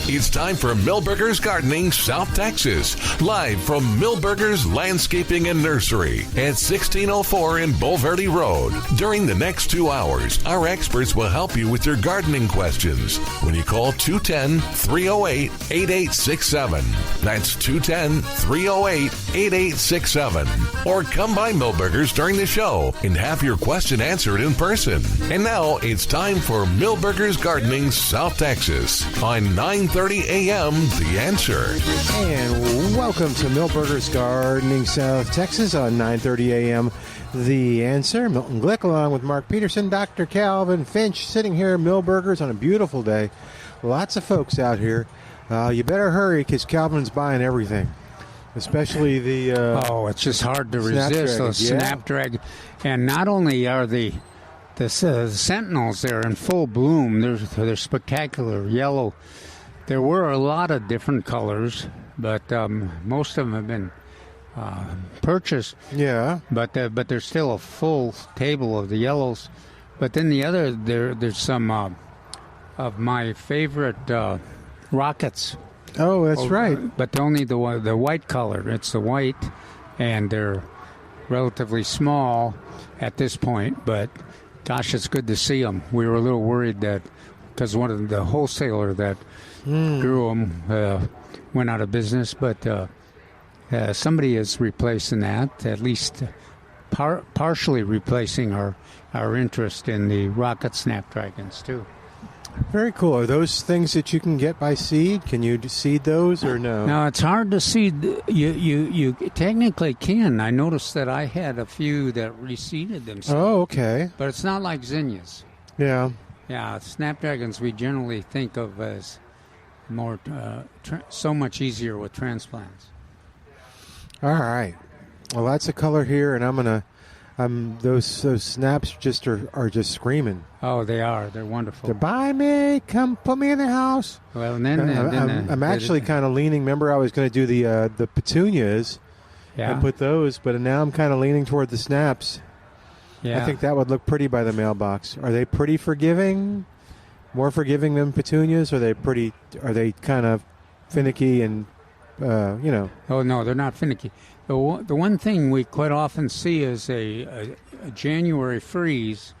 It's time for Milberger's Gardening South Texas, live from Milberger's Landscaping and Nursery at 1604 in Bulverde Road. During the next 2 hours, our experts will help you with your gardening questions when you call 210-308-8867. That's 210-308-8867. Or come by Milberger's during the show and have your question answered in person. And now it's time for Milberger's Gardening South Texas on 9:30 a.m. The Answer. And welcome to Milberger's Gardening South Texas on 9:30 a.m. The Answer. Milton Glueck along with Mark Peterson, Dr. Calvin Finch sitting here at Milberger's on a beautiful day. Lots of folks out here. You better hurry because Calvin's buying everything, especially the... it's just hard to resist those snapdragons. And not only are the sentinels, they're in full bloom. They're spectacular, yellow. There were a lot of different colors, but most of them have been purchased. Yeah. But there's still a full table of the yellows. But then there's some of my favorite rockets. Oh, that's right. But only the white color. It's the white, and they're relatively small at this point. But gosh, it's good to see them. We were a little worried that because one of the wholesaler that grew them went out of business, but somebody is replacing that, at least partially replacing our interest in the rocket snapdragons too. Very cool. Are those things that you can get by seed? Can you seed those or no? No, it's hard to seed. You technically can. I noticed that I had a few that reseeded themselves. Oh, okay. But it's not like zinnias. Yeah. Yeah, snapdragons we generally think of as more so much easier with transplants. All right. Well, that's a color here, and those snaps just are just screaming. Oh, they are. They're wonderful. They're, buy me, come put me in the house. Well, and then I'm actually kind of leaning. Remember, I was going to do the petunias and put those, but now I'm kind of leaning toward the snaps. Yeah. I think that would look pretty by the mailbox. Are they pretty forgiving? More forgiving than petunias? Are they kind of finicky and Oh no, they're not finicky. The one thing we quite often see is a January freeze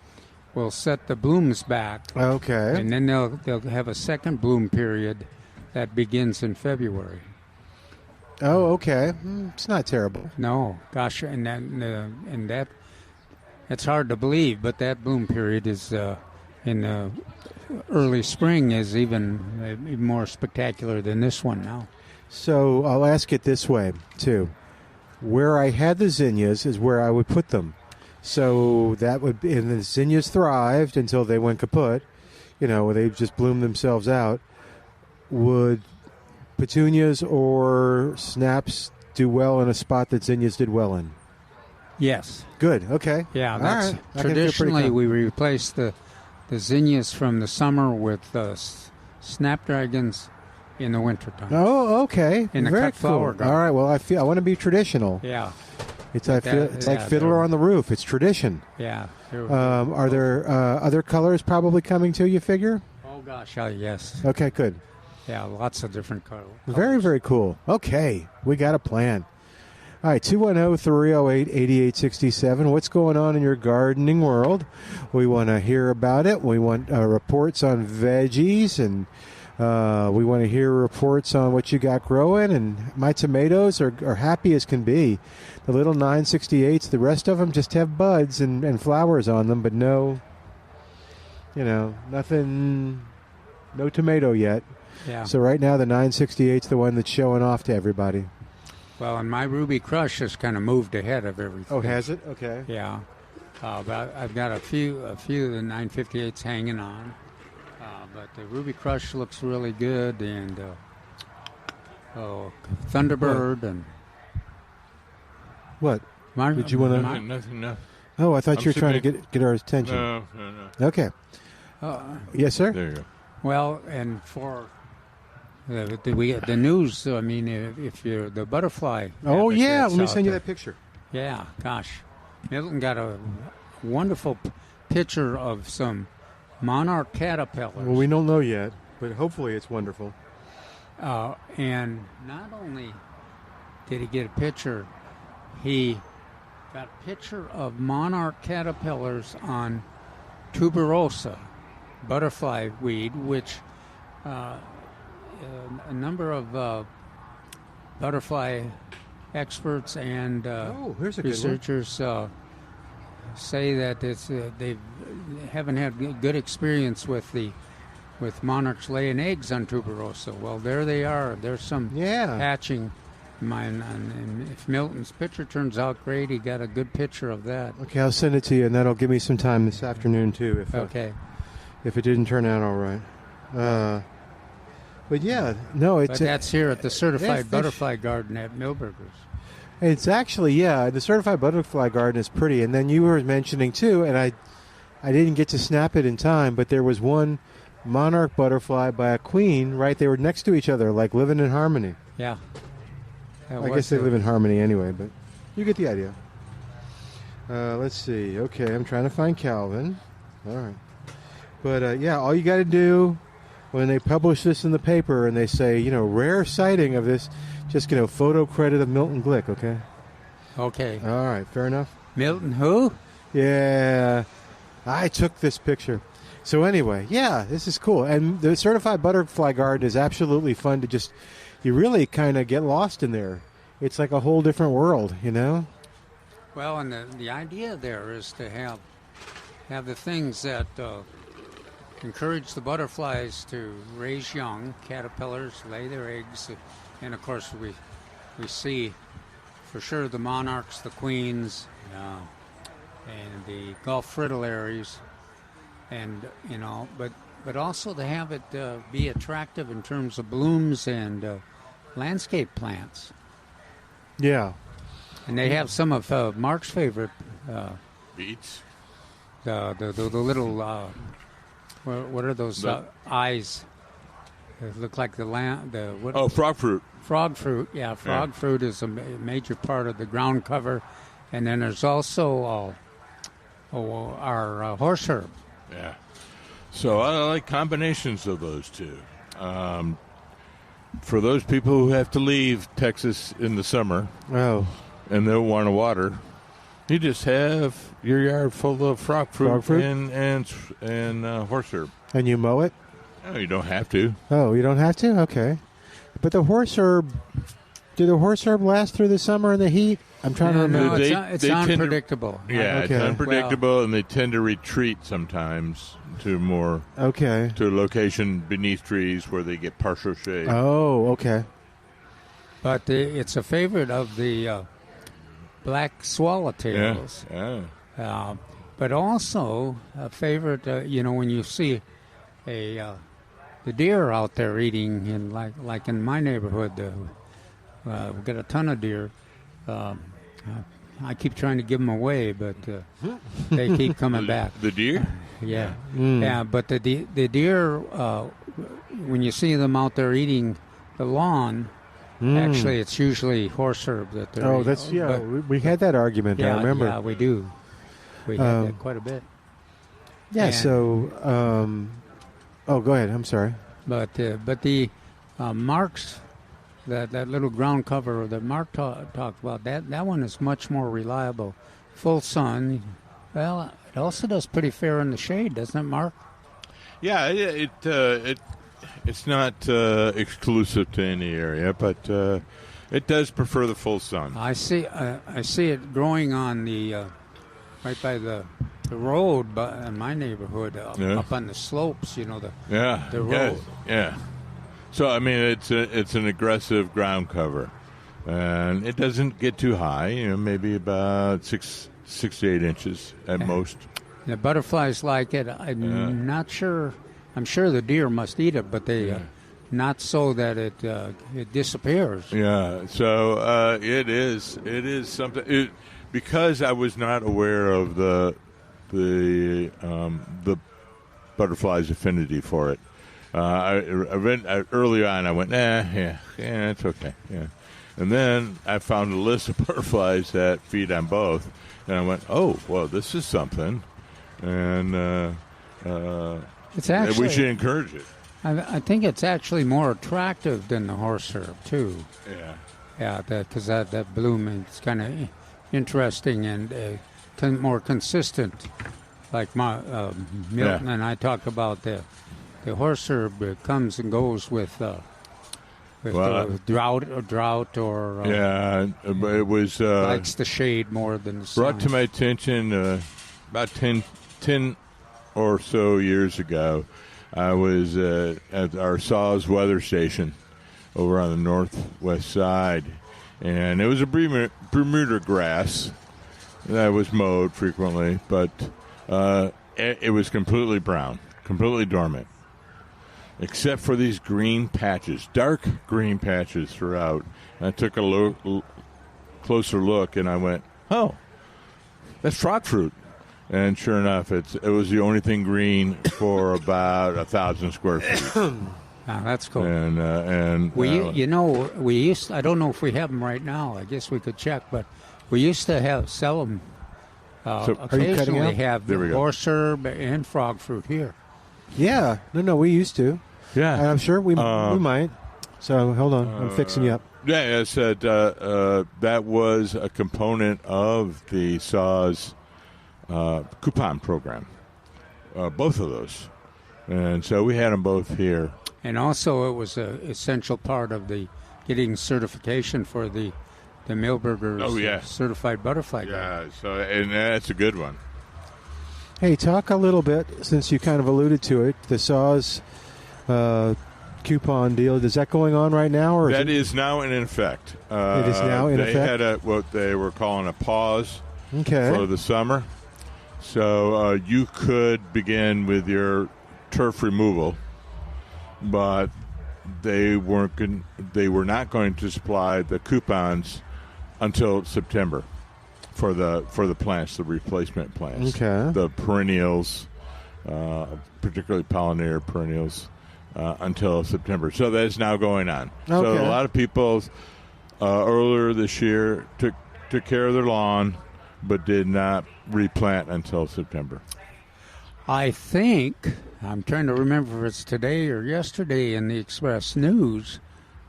will set the blooms back. Okay. And then they'll have a second bloom period that begins in February. Oh, okay. It's not terrible. No, gosh, and that it's hard to believe, but that bloom period is in the early spring is even more spectacular than this one now. So I'll ask it this way, too. Where I had the zinnias is where I would put them. So that would be, and the zinnias thrived until they went kaput, they just bloomed themselves out. Would petunias or snaps do well in a spot that zinnias did well in? Yes. Good, okay. Yeah, that's right. Traditionally we replace the zinnias from the summer with snapdragons in the wintertime. Oh, okay. In the Very cut flower cool. garden. All right, well, I want to be traditional. Yeah. It's like Fiddler on the Roof. It's tradition. Yeah. Are there other colors probably coming to you, figure? Oh, gosh, yes. Okay, good. Yeah, lots of different colors. Very, very cool. Okay, we got a plan. All right, 210-308-8867. What's going on in your gardening world? We want to hear about it. We want reports on veggies, and we want to hear reports on what you got growing. And my tomatoes are happy as can be. The little 968s, the rest of them just have buds and flowers on them, but no, nothing, no tomato yet. Yeah. So right now the 968's the one that's showing off to everybody. Well, and my Ruby Crush has kind of moved ahead of everything. Oh, has it? Okay. Yeah. But I've got a few of the 958s hanging on. But the Ruby Crush looks really good, and Thunderbird and what? Did you want to? Nothing. No. Oh, I thought you were trying to get our attention. No. Okay. Yes, sir. There you go. Well, and for the news, I mean, if you're the butterfly. Oh yeah, let me out send you there. that picture. Yeah, gosh, Milton got a wonderful picture of some monarch caterpillars. Well, we don't know yet, but hopefully it's wonderful. And not only did he get a picture, he got a picture of monarch caterpillars on tuberosa, butterfly weed, which a number of butterfly experts and here's a good one. researchers say that they haven't had good experience with monarchs laying eggs on tuberosa. Well, there they are. There's some hatching. And if Milton's picture turns out great, he got a good picture of that. Okay, I'll send it to you, and that'll give me some time this afternoon too. If it didn't turn out all right. But yeah, no, it's. But that's here at the Certified Butterfly Garden at Milberger's. It's actually, the Certified Butterfly Garden is pretty. And then you were mentioning too, and I didn't get to snap it in time, but there was one monarch butterfly by a queen, right? They were next to each other, like living in harmony. Yeah. I guess they live in harmony anyway, but you get the idea. Let's see. Okay, I'm trying to find Calvin. All right. But, all you got to do when they publish this in the paper and they say, rare sighting of this, just, photo credit of Milton Glueck, okay? Okay. All right, fair enough. Milton who? Yeah, I took this picture. So anyway, this is cool. And the Certified Butterfly Garden is absolutely fun to just, you really kind of get lost in there. It's like a whole different world, Well, and the idea there is to have the things that encourage the butterflies to raise young, caterpillars, lay their eggs, and of course we see for sure the monarchs, the queens, and the Gulf fritillaries, and but also to have it be attractive in terms of blooms and landscape plants. Yeah. And they have some of Mark's favorite beets. The little what are those eyes? They look like the lamb. Frog fruit. Frog fruit. Yeah, frog fruit is a major part of the ground cover, and then there's also our horse herb. Yeah. So I like combinations of those two. For those people who have to leave Texas in the summer, and they'll want to water, you just have your yard full of frog fruit? and horse herb. And you mow it? No, you don't have to. Oh, you don't have to? Okay. But the horse herb, do the horse herb last through the summer and the heat? I'm trying to remember. No, it's unpredictable. It's unpredictable, and they tend to retreat sometimes to more to a location beneath trees where they get partial shade. Oh, okay. But it's a favorite of the black swallowtails. Yeah. But also a favorite, when you see the deer out there eating, in like in my neighborhood, we've got a ton of deer. I keep trying to give them away, but they keep coming back. The deer? Yeah. Yeah, but the deer, when you see them out there eating the lawn, actually it's usually horse herb that they're eating. We had that argument, I remember. Yeah, we do. We had that quite a bit. Yeah, go ahead. I'm sorry. But the Mark's, that little ground cover that Mark talked about, that one is much more reliable. Full sun. Well, it also does pretty fair in the shade, doesn't it, Mark? Yeah, it's not exclusive to any area, but it does prefer the full sun. I see it growing on the right by the road, in my neighborhood, up on the slopes. The road. Yeah. So I mean, it's an aggressive ground cover, and it doesn't get too high. Maybe about 6 to 8 inches at most. The butterflies like it. I'm not sure. I'm sure the deer must eat it, but they not so that it disappears. Yeah. So it is something. Because I was not aware of the butterfly's affinity for it. Early on, I went, it's okay. Yeah. And then I found a list of butterflies that feed on both, and I went, oh, well, this is something, and it's actually, we should encourage it. I think it's actually more attractive than the horse herb, too. Yeah. Yeah, because that bloom is kind of interesting and more consistent. Like Milton and I talk about the horse herb comes and goes with drought or it was likes the shade more than the sun. Brought to my attention about 10 or so years ago. I was at our Saws weather station over on the northwest side, and it was a Bermuda grass that was mowed frequently, but it was completely brown, completely dormant, except for these green patches, dark green patches throughout. And I took a closer look, and I went, oh, that's frog fruit. And sure enough, it was the only thing green for about 1,000 square feet. Oh, that's cool. And we used. I don't know if we have them right now. I guess we could check, but we used to sell them. Occasionally have the horse herb and frog fruit here. Yeah, no, we used to. Yeah, and I'm sure we might. So hold on, I'm fixing you up. Yeah, I said that was a component of the Saws coupon program, both of those, and so we had them both here. And also, it was an essential part of the getting certification for the Milberger's certified butterfly guide. Yeah, so and that's a good one. Hey, talk a little bit, since you kind of alluded to it, the Saws coupon deal. Is that going on right now, or is now in effect? It is now in effect. They had what they were calling a pause for the summer. So you could begin with your turf removal, but they were not going to supply the coupons until September for the plants, the replacement plants, the perennials, particularly pollinator perennials, until September. So that's now going on. Okay. So a lot of people earlier this year took care of their lawn, but did not replant until September. I think, I'm trying to remember if it's today or yesterday in the Express News,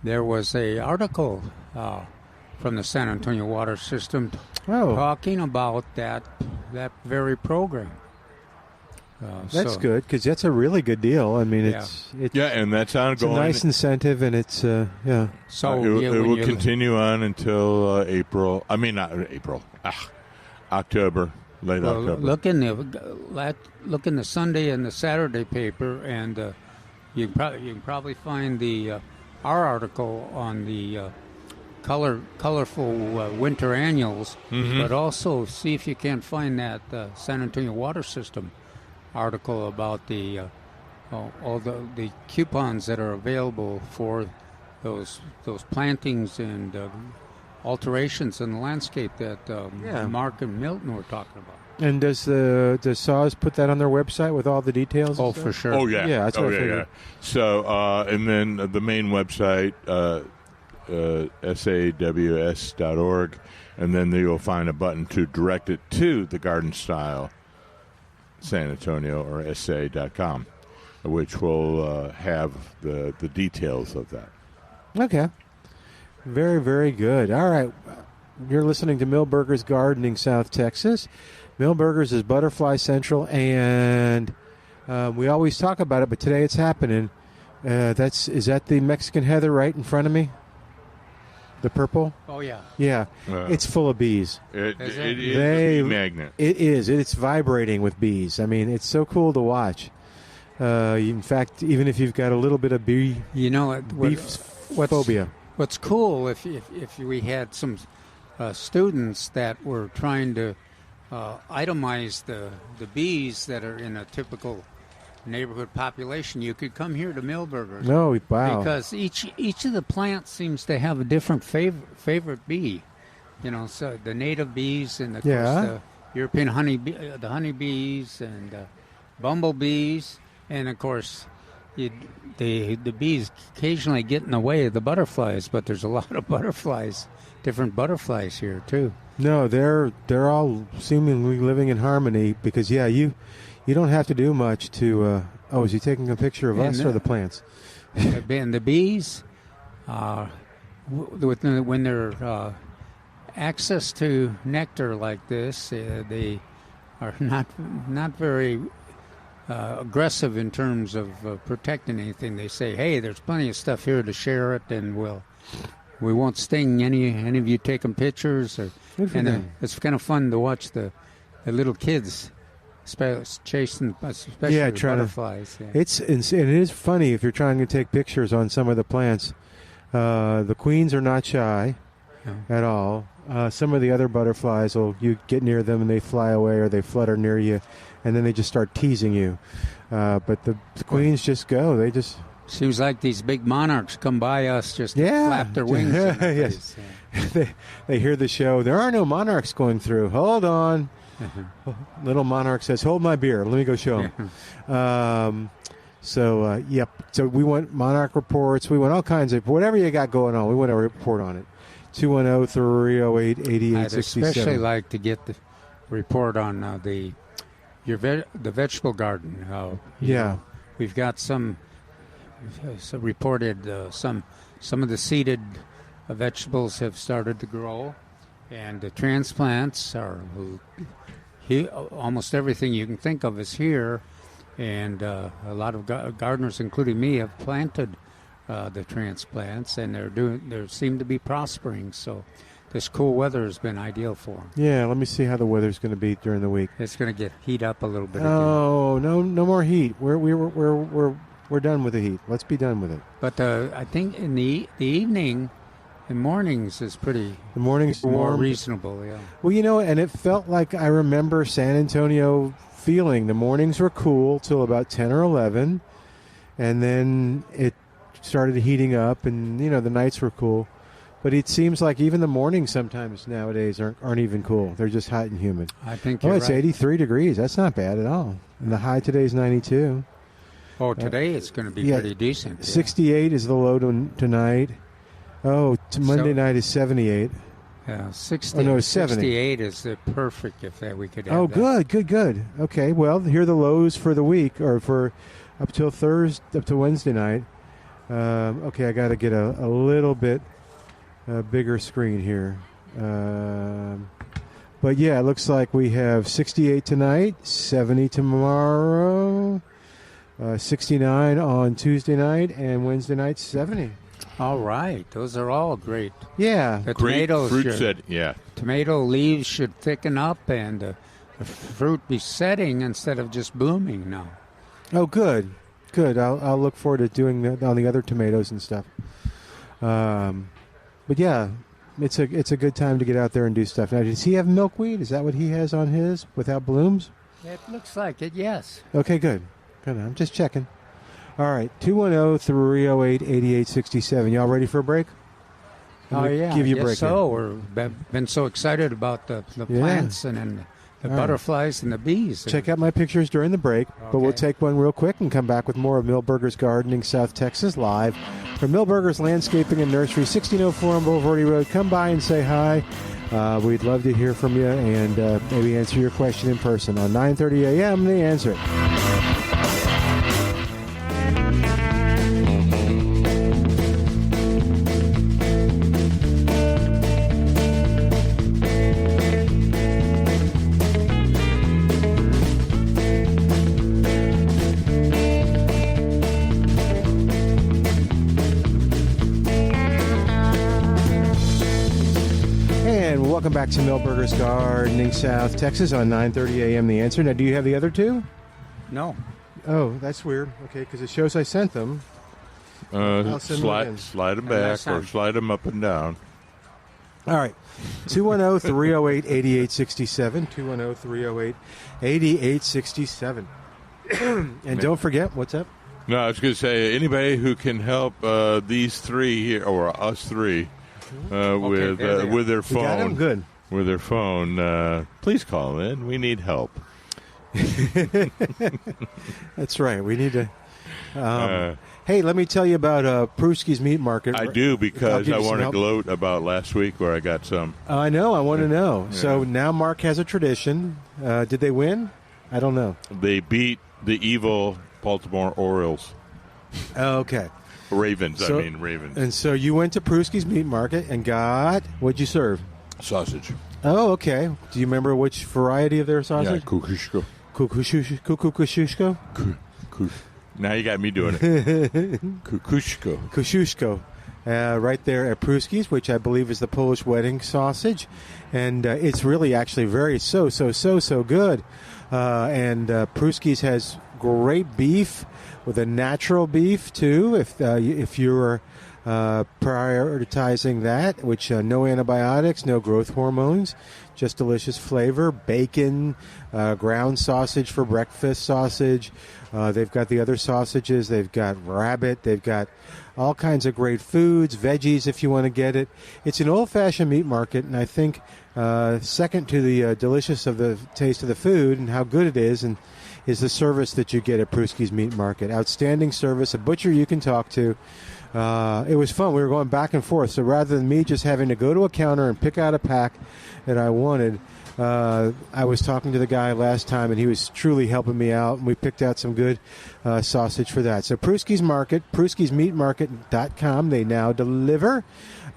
there was an article from the San Antonio Water System talking about that very program. That's good, because that's a really good deal. I mean, and that's ongoing. It's a nice incentive, and it's So it will continue on until April. I mean, not April. October, late October. Look in the Sunday and the Saturday paper, and you can probably find our article on the colorful winter annuals, but also see if you can find that San Antonio Water System article about all the coupons that are available for those plantings and alterations in the landscape that Mark and Milton were talking about. And does the Saws put that on their website with all the details? Oh, for sure. Oh, yeah. Yeah, that's what I figured. Yeah. So, and then the main website, saws.org, and then you'll find a button to direct it to the Garden Style San Antonio, or sa.com, which will have the details of that. Okay. Very, very good. All right. You're listening to Milberger's Gardening, South Texas. Milberger's is Butterfly Central, and we always talk about it, but today it's happening. Is that the Mexican heather right in front of me? The purple? Oh, yeah. Yeah. It's full of bees. It is a bee magnet. It is. It's vibrating with bees. I mean, it's so cool to watch. In fact, even if you've got a little bit of bee phobia. What's cool, if we had some students that were trying to itemize the bees that are in a typical neighborhood population, you could come here to Milberger's. Oh, wow. Because each of the plants seems to have a different favorite bee. So the native bees and, of course, the European the honeybees and bumblebees. And, of course, the bees occasionally get in the way of the butterflies, but there's a lot of different butterflies here, too. No, they're all seemingly living in harmony because, you don't have to do much to Oh, is he taking a picture of us or the plants? And the bees, when they're access to nectar like this, they are not very aggressive in terms of protecting anything. They say, "Hey, there's plenty of stuff here to share it, and we won't sting any of you taking pictures." It's kind of fun to watch the little kids chasing, especially butterflies. It is funny if you're trying to take pictures on some of the plants. The queens are not shy at all. Some of the other butterflies you get near them and they fly away or they flutter near you, and then they just start teasing you. But the queens just go. They just seems like these big monarchs come by us just to flap their wings. Yes, they hear the show. There are no monarchs going through. Hold on. Little monarch says, "Hold my beer. Let me go show him." So we want monarch reports. We want all kinds of whatever you got going on. We want a report on it. 210-308-8867. I'd especially like to get the report on the vegetable garden. We've got some reported some of the seeded vegetables have started to grow, and the transplants are almost everything you can think of is here, and a lot of gardeners, including me, have planted the transplants, and they seem to be prospering. So this cool weather has been ideal for them. Yeah, let me see how the weather's going to be during the week. It's going to heat up a little bit. Oh, no more heat. We're done with the heat. Let's be done with it. But I think in the evening, in mornings is pretty. The mornings more reasonable. Yeah. Well, and it felt like I remember San Antonio feeling the mornings were cool till about 10 or 11, and then it started heating up, and the nights were cool. But it seems like even the mornings sometimes nowadays aren't even cool. They're just hot and humid. I think it's 83 degrees. That's not bad at all. And the high today is 92. Oh, today it's going to be pretty decent. 68 is the low tonight. Oh, Monday night is 78. Yeah, 68 is perfect if we could have that. Good. Okay, well, here are the lows for the week, or for up to Wednesday night. Okay, I got to get a little bit bigger screen here. But yeah, it looks like we have 68 tonight, 70 tomorrow, 69 on Tuesday night, and Wednesday night 70. All right, those are all great. Yeah, the great tomatoes fruit tomato leaves should thicken up, and the fruit be setting instead of just blooming now. Oh, good. I'll look forward to doing that on the other tomatoes and stuff. But yeah, it's a good time to get out there and do stuff. Now, does he have milkweed? Is that what he has on his without blooms? It looks like it. Yes. Okay, good. I'm just checking. All right, 210-308-8867. Y'all ready for a break? Give you a break. So we've been so excited about the plants and the butterflies and the bees. Check out my pictures during the break, but we'll take one real quick and come back with more of Milberger's Gardening South Texas live from Milberger's Landscaping and Nursery, 1604 on Boulevardy Road. Come by and say hi. We'd love to hear from you and maybe answer your question in person on 9:30 a.m. The Answer. Welcome back to Milberger's Gardening South Texas on 9:30 a.m. The Answer. Now, do you have the other two? No. Oh, that's weird. Okay, because it shows I sent them. Slide them back or slide them up and down. All right. 210-308-8867. 210-308-8867. And don't forget, what's up? No, I was going to say, anybody who can help these three here, or us three, with their phone. Got him? Good. With their phone, please call in. We need help. That's right. We need to. Hey, let me tell you about Prusky's Meat Market. I do, because I want to gloat about last week where I got some. I know. I want to know. Yeah. So now Mark has a tradition. Did they win? I don't know. They beat the evil Baltimore Orioles. Okay. Ravens. Ravens. And so you went to Pruski's Meat Market and got, what'd you serve? Sausage. Oh, okay. Do you remember which variety of their sausage? Yeah, kukushko. Kukushko? Now you got me doing it. Kukushko. Kosciuszko. Right there at Pruski's, which I believe is the Polish wedding sausage. And it's really actually very so good. And Pruski's has great beef with a natural beef, too, if you're prioritizing that, which no antibiotics, no growth hormones, just delicious flavor. Bacon, ground sausage for breakfast sausage. They've got the other sausages. They've got rabbit. They've got all kinds of great foods, veggies if you want to get it. It's an old-fashioned meat market, and I think second to the deliciousess of the taste of the food and how good it is, and is the service that you get at Pruski's Meat Market. Outstanding service, a butcher you can talk to. It was fun. We were going back and forth. So rather than me just having to go to a counter and pick out a pack that I wanted, I was talking to the guy last time, and he was truly helping me out, and we picked out some good sausage for that. So Pruski's Market, Pruski'sMeatMarket.com. They now deliver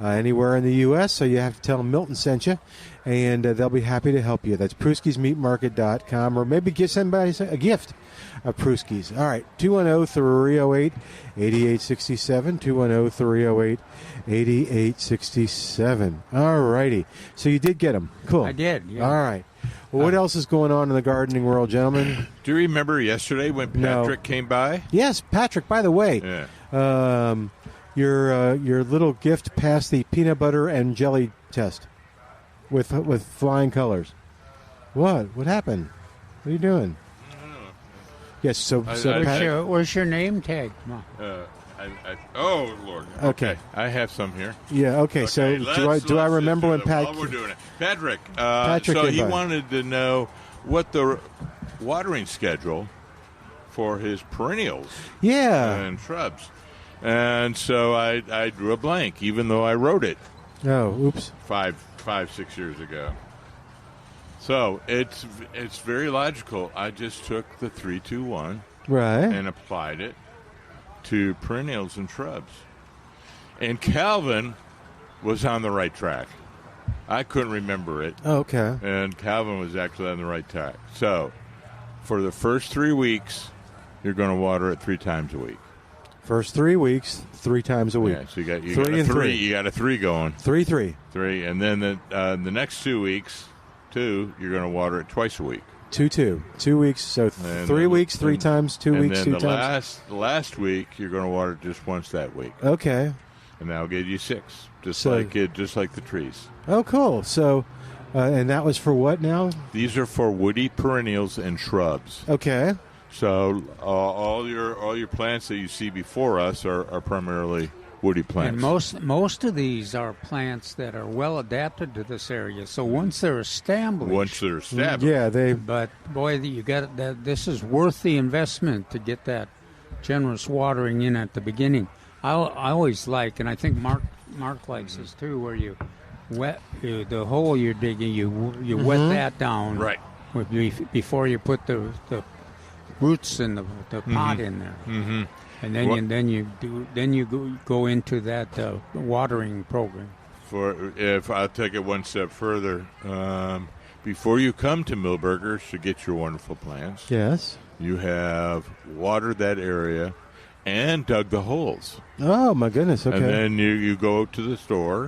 anywhere in the U.S., so you have to tell them Milton sent you, and they'll be happy to help you. That's Pruski'sMeatMarket.com, or maybe give somebody a gift of Pruski's. All right, 210-308-8867, 210-308-8867. All righty. So you did get them. Cool. I did, yeah. All right. Well, what else is going on in the gardening world, gentlemen? Do you remember yesterday when Patrick came by? Yes, Patrick, by the way. Yeah. Your little gift passed the peanut butter and jelly test with flying colors. What happened? What are you doing? Yes. So where's your name tag? Oh Lord. Okay. I have some here. Yeah. Okay. So do I remember when Pat? We're doing it. Patrick. So he wanted to know what the watering schedule for his perennials. Yeah. And shrubs. And so I drew a blank, even though I wrote it. Oh, oops. 6 years ago. So it's very logical. I just took the 3-2-1 right and applied it to perennials and shrubs. And Calvin was on the right track. I couldn't remember it. Oh, okay. And Calvin was actually on the right track. So for the first 3 weeks, you're going to water it 3 times a week. First 3 weeks, 3 times a week. Yeah, so you got a 3. You got a 3 going. 3. 3, and then the next 2 weeks, you're going to water it twice a week. 2. 2 weeks, so 3 weeks, 3 times, 2 weeks, 2 times. The last week, you're going to water it just once that week. Okay. And that'll get you 6, just like the trees. Oh, cool. So, and that was for what now? These are for woody perennials and shrubs. Okay. So all your plants that you see before us are primarily woody plants. And most of these are plants that are well adapted to this area. So once they're established, yeah, they. But boy, you got that. This is worth the investment to get that generous watering in at the beginning. I always like, and I think Mark likes this too, where you wet the hole you're digging, you wet that down right before you put the roots in the pot in there, and then you go into that watering program. If I'll take it one step further, before you come to Milberger's to get your wonderful plants, yes, you have watered that area and dug the holes. Oh my goodness! Okay, and then you go to the store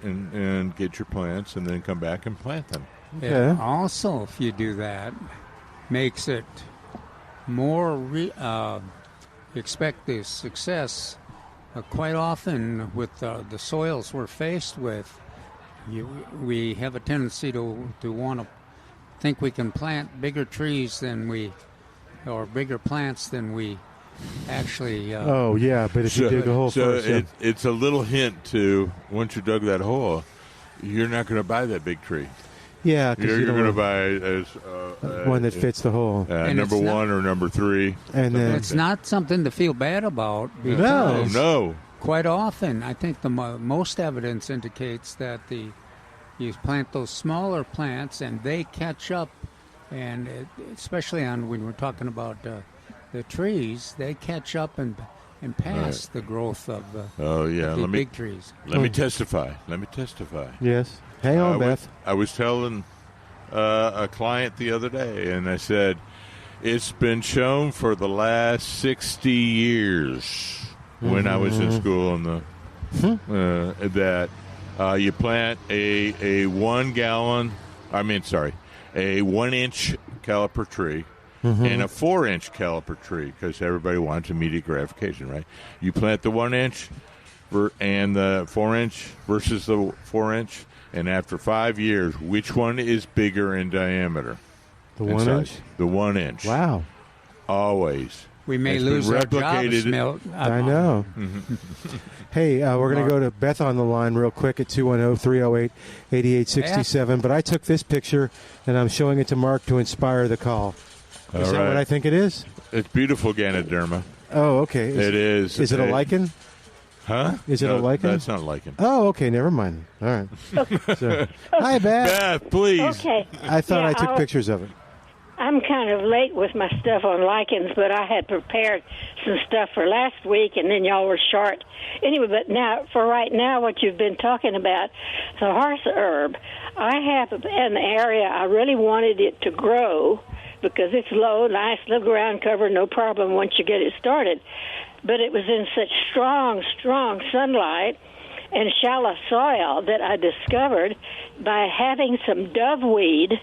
and get your plants, and then come back and plant them. Okay. Yeah. Also, if you do that, makes it more expect the success. Quite often with the soils we're faced with, we have a tendency to want to think we can plant bigger trees or bigger plants than we actually. Oh yeah, but if you dig a hole first, it's a little hint to once you dug that hole, you're not going to buy that big tree. Yeah, because you're going to buy one that fits the hole. Number 1 or number 3. And then it's not something to feel bad about. No. Quite often, I think the most evidence indicates that you plant those smaller plants and they catch up, and especially when we're talking about the the trees, they catch up and pass the growth of the big trees. Let me testify. Yes. Hang on, Beth. I was telling a client the other day, and I said, it's been shown for the last 60 years when I was in school that you plant a 1 inch caliper tree and a 4-inch caliper tree, because everybody wants immediate gratification, right? You plant the 1 inch and the 4-inch versus the 4-inch, and after 5 years, which one is bigger in diameter? The 1 inch? The 1 inch. Wow. Always. We may lose our jobs, Milton. I know. Hey, we're going to go to Beth on the line real quick at 210-308-8867. But I took this picture, and I'm showing it to Mark to inspire the call. Is that what I think it is? It's beautiful Ganoderma. Oh, okay. It is. Is it a lichen? Huh? Is it a lichen? That's not a lichen. Oh, okay. Never mind. All right. So, hi, Beth. Beth, please. Okay. I thought I took pictures of it. I'm kind of late with my stuff on lichens, but I had prepared some stuff for last week, and then y'all were short. Anyway, but now, for right now, what you've been talking about, the horse herb, I have an area I really wanted it to grow because it's low, nice little ground cover, no problem once you get it started. But it was in such strong sunlight and shallow soil that I discovered by having some doveweed,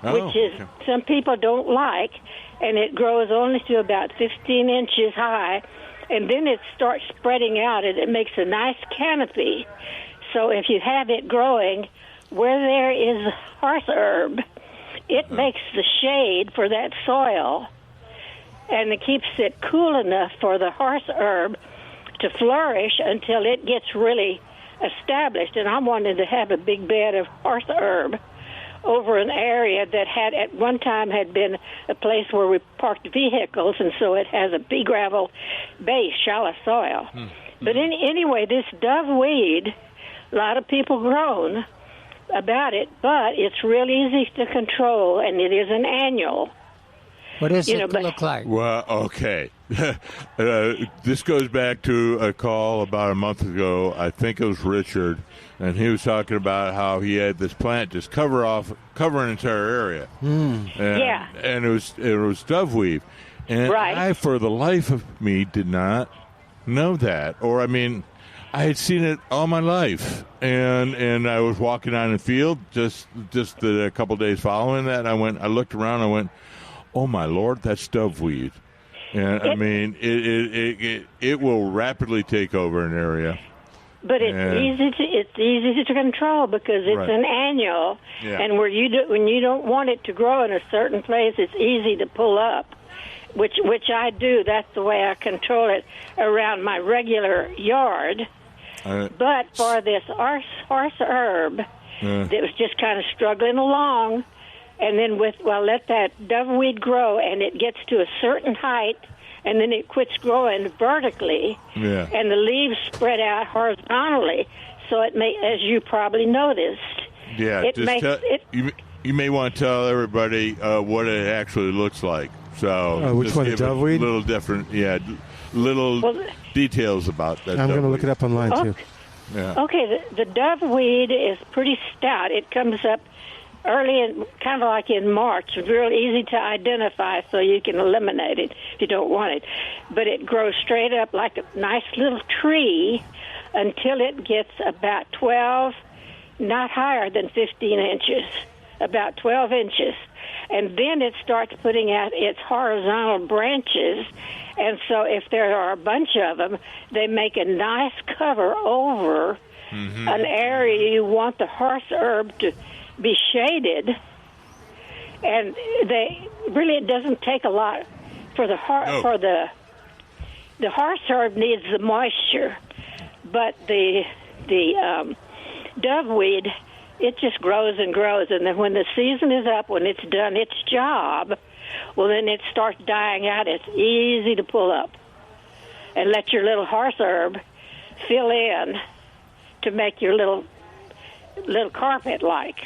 which is some people don't like, and it grows only to about 15 inches high, and then it starts spreading out, and it makes a nice canopy. So if you have it growing where there is horse herb, it makes the shade for that soil, and it keeps it cool enough for the horse herb to flourish until it gets really established. And I wanted to have a big bed of horse herb over an area that had at one time had been a place where we parked vehicles, and so it has a pea gravel base, shallow soil. But anyway, this doveweed, a lot of people groan about it, but it's real easy to control, and it is an annual. What does it look like? Well, okay. This goes back to a call about a month ago. I think it was Richard, and he was talking about how he had this plant just cover an entire area. And it was doveweed, and I, for the life of me, did not know that. Or, I mean, I had seen it all my life, and I was walking on the field just a couple days following that. I looked around, I went, oh my Lord, that's doveweed. And I mean, it will rapidly take over an area. But it's easy to control because it's an annual, and when you don't want it to grow in a certain place, it's easy to pull up, which I do. That's the way I control it around my regular yard. But for this horse herb that was just kind of struggling along, and then let that doveweed grow, and it gets to a certain height, and then it quits growing vertically, and the leaves spread out horizontally. So it may, as you probably noticed, you may want to tell everybody what it actually looks like. So which one, the doveweed? A little different, details about that. I'm going to look it up online too. Yeah. Okay, the doveweed is pretty stout. It comes up early, kind of like in March. It's real easy to identify, so you can eliminate it if you don't want it. But it grows straight up like a nice little tree until it gets about 12, not higher than 15 inches, about 12 inches. And then it starts putting out its horizontal branches, and so if there are a bunch of them, they make a nice cover over an area you want the horse herb to be shaded. And it doesn't take a lot for the horse herb needs the moisture, but the doveweed, it just grows and grows, and then when the season is up, when it's done its job, well, then it starts dying out. It's easy to pull up and let your little horse herb fill in to make your little carpet like.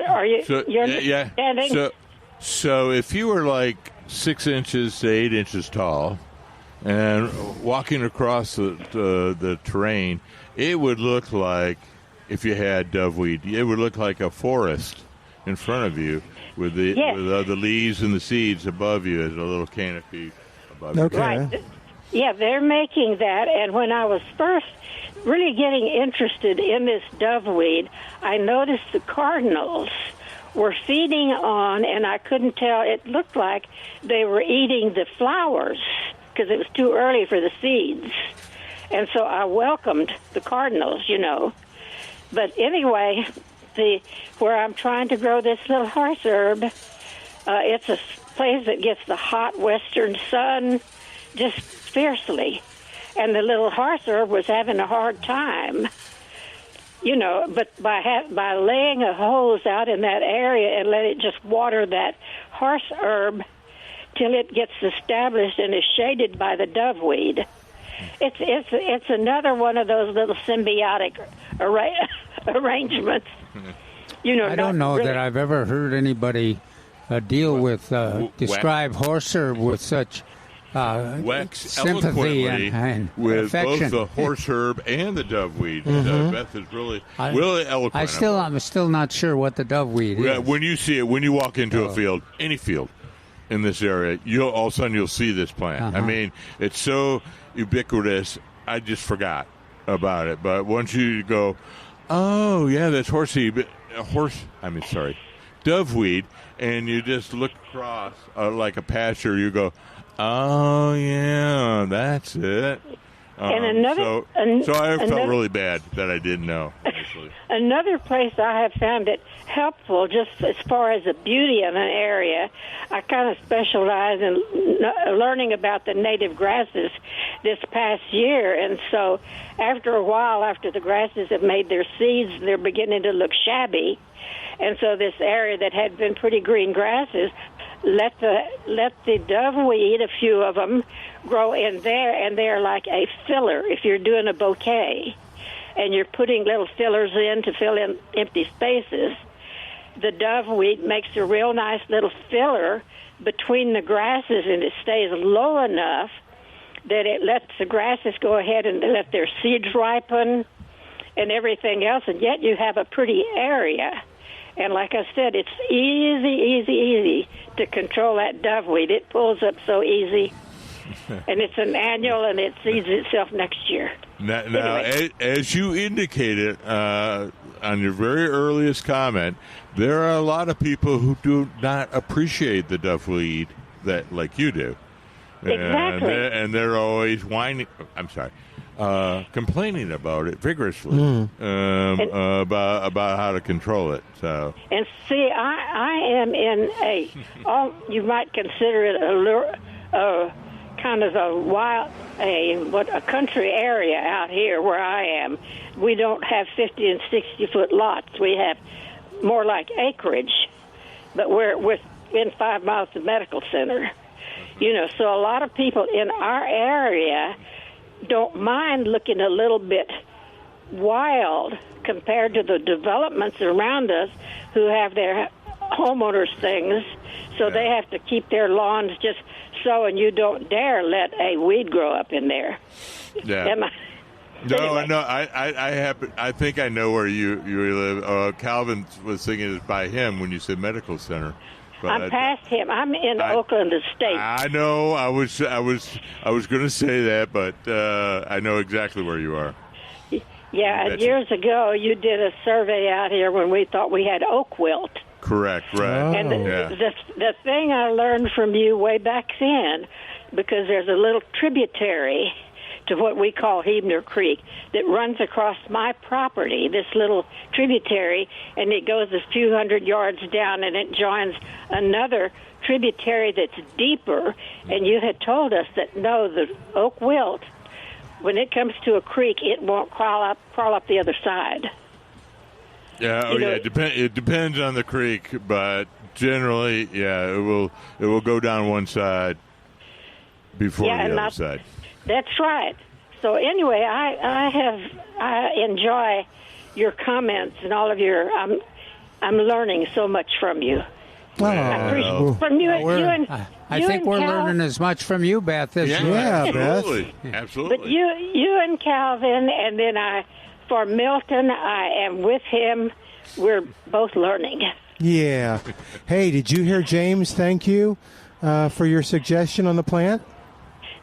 Are you understanding? So if you were like 6 inches to 8 inches tall, and walking across the terrain, it would look like, if you had doveweed, it would look like a forest in front of you with the leaves and the seeds above you as a little canopy above Okay. you. Right. Yeah, they're making that. And when I was first really getting interested in this doveweed, I noticed the cardinals were feeding on, and I couldn't tell. It looked like they were eating the flowers because it was too early for the seeds. And so I welcomed the cardinals, you know. But anyway, where I'm trying to grow this little horse herb, it's a place that gets the hot western sun just fiercely. And the little horse herb was having a hard time, you know, but by laying a hose out in that area and let it just water that horse herb till it gets established and is shaded by the doveweed. It's another one of those little symbiotic arrangements. You know, I don't know that I've ever heard anybody describe horse herb with such Wax sympathy eloquently and with affection. both the horse herb and the doveweed. Beth is really eloquent. I'm still not sure what the doveweed is. When you see it, when you walk into a field, any field in this area, all of a sudden you'll see this plant. I mean, it's so ubiquitous. I just forgot about it. But once you go, oh yeah, that's doveweed, and you just look across like a pasture, you go, oh yeah, that's it. And so I felt really bad that I didn't know. Actually. Another place I have found it helpful, just as far as the beauty of an area, I kind of specialize in learning about the native grasses this past year. And so after a while, after the grasses have made their seeds, they're beginning to look shabby. And so this area that had been pretty green grasses, let the doveweed, a few of them, grow in there, and they're like a filler if you're doing a bouquet and you're putting little fillers in to fill in empty spaces. The doveweed makes a real nice little filler between the grasses, and it stays low enough that it lets the grasses go ahead and let their seeds ripen and everything else, and yet you have a pretty area. And like I said, it's easy to control that doveweed. It pulls up so easy. And it's an annual, and it seeds itself next year. Now anyway. As you indicated on your very earliest comment, there are a lot of people who do not appreciate the doveweed like you do. Exactly. And they're always complaining about it vigorously about how to control it. So. And see, I am in you might consider it a kind of a country area out here where I am. We don't have 50 and 60-foot lots. We have more like acreage, but we're within 5 miles of the medical center. You know, so a lot of people in our area don't mind looking a little bit wild compared to the developments around us who have their homeowners things, so they have to keep their lawns just so, and you don't dare let a weed grow up in there. Yeah. Anyway. No, I think I know where you live. Calvin was thinking it's by him when you said medical center. But I'm past him. I'm in Oakland Estate. I know. I was going to say that, but I know exactly where you are. Yeah, years ago you did a survey out here when we thought we had oak wilt. Correct, right. And the thing I learned from you way back then, because there's a little tributary to what we call Hebner Creek that runs across my property, this little tributary, and it goes a few hundred yards down, and it joins another tributary that's deeper. And you had told us that, no, the oak wilt, when it comes to a creek, it won't crawl up the other side. Yeah, it depends on the creek, but generally, it will go down one side before the other side. That's right. So anyway, I enjoy your comments and all of your. I'm learning so much from you, From you, I think we're learning as much from you, Beth, as you. Yeah, absolutely. Absolutely. But you and Calvin, and then for Milton, I am with him. We're both learning. Yeah. Hey, did you hear James thank you for your suggestion on the plant?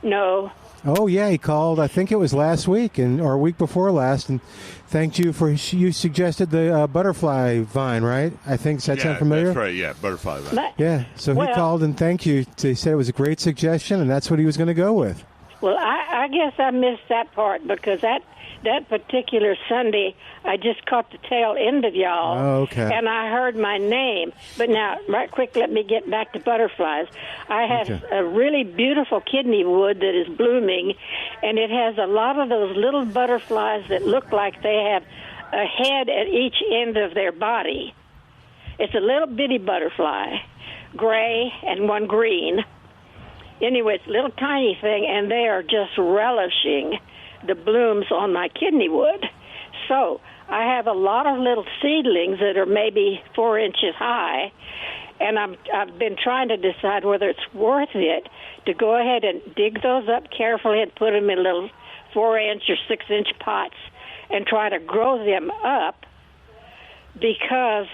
No. Oh, yeah, he called, I think it was last week or a week before last, and thanked you for, you suggested the butterfly vine, right? I think, does that sound familiar? That's right, yeah, butterfly vine. Yeah, so he called and thanked you. He said it was a great suggestion, and that's what he was going to go with. Well, I guess I missed that part because that particular Sunday, I just caught the tail end of y'all. Oh, okay. And I heard my name. But now, right quick, let me get back to butterflies. I have a really beautiful kidney wood that is blooming, and it has a lot of those little butterflies that look like they have a head at each end of their body. It's a little bitty butterfly, gray and one green. Anyway, it's a little tiny thing, and they are just relishing the blooms on my kidney wood. So I have a lot of little seedlings that are maybe 4 inches high, and I've been trying to decide whether it's worth it to go ahead and dig those up carefully and put them in little 4-inch or 6-inch pots and try to grow them up, because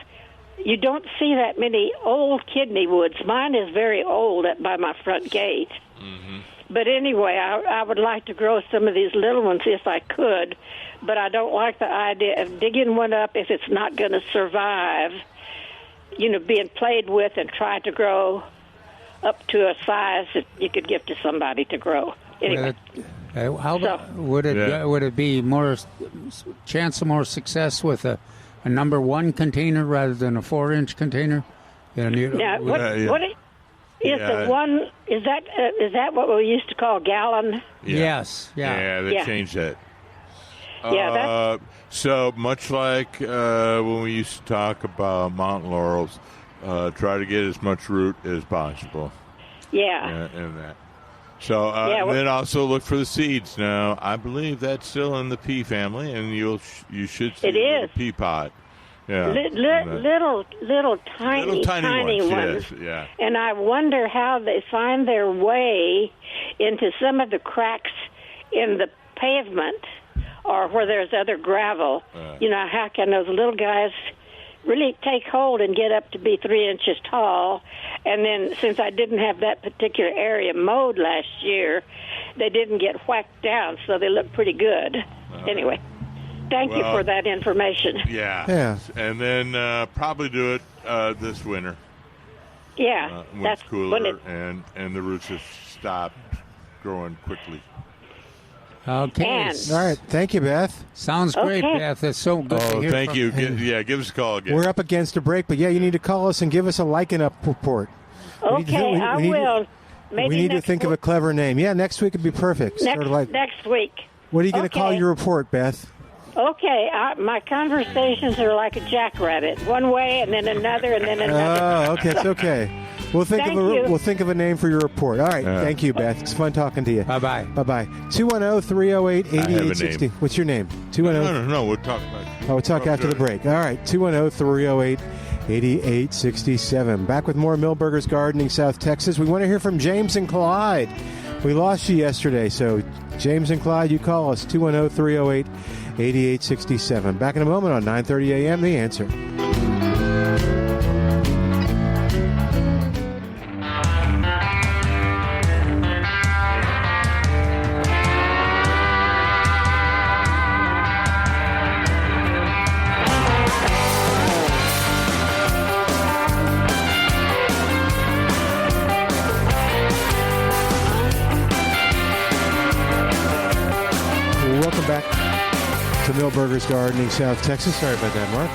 you don't see that many old kidney woods. Mine is very old by my front gate. Mm-hmm. But anyway, I would like to grow some of these little ones if I could, but I don't like the idea of digging one up if it's not going to survive, being played with and trying to grow up to a size that you could give to somebody to grow. Anyway. Would it be more chance of more success with a number 1 container rather than a 4-inch container? Is that what we used to call gallon? Yes. Yeah, they changed that. Yeah, so much like when we used to talk about mountain laurels, try to get as much root as possible. Yeah. And that. So then also look for the seeds. Now, I believe that's still in the pea family, and you should see the pea pod. Yeah. Little tiny ones. Yes, yeah. And I wonder how they find their way into some of the cracks in the pavement or where there's other gravel. How can those little guys really take hold and get up to be 3 inches tall? And then since I didn't have that particular area mowed last year, they didn't get whacked down, so they look pretty good. Anyway. Thank you for that information. Yeah. And then probably do it this winter. Yeah. When it's cooler and the roots have stopped growing quickly. Okay. All right. Thank you, Beth. Sounds great, Beth. It's so good to hear thank you. Give us a call again. We're up against a break, but you need to call us and give us a liking up report. Okay, I will. We need to think of a clever name. Yeah, next week would be perfect. Next week. What are you going to call your report, Beth? Okay, my conversations are like a jackrabbit. One way and then another and then another. Oh, okay, it's okay. We'll think of a name for your report. All right, thank you, Beth. It's fun talking to you. Bye-bye. Bye-bye. 210-308-8860. What's your name? 210. No, we'll talk about it. We'll talk after the break. All right, 210-308-8867. Back with more Milberger's Gardening, South Texas. We want to hear from James and Clyde. We lost you yesterday, so James and Clyde, you call us, 210-308-8867. Back in a moment on 9:30 a.m., The Answer. Milberger's Gardening, South Texas. Sorry about that, Mark.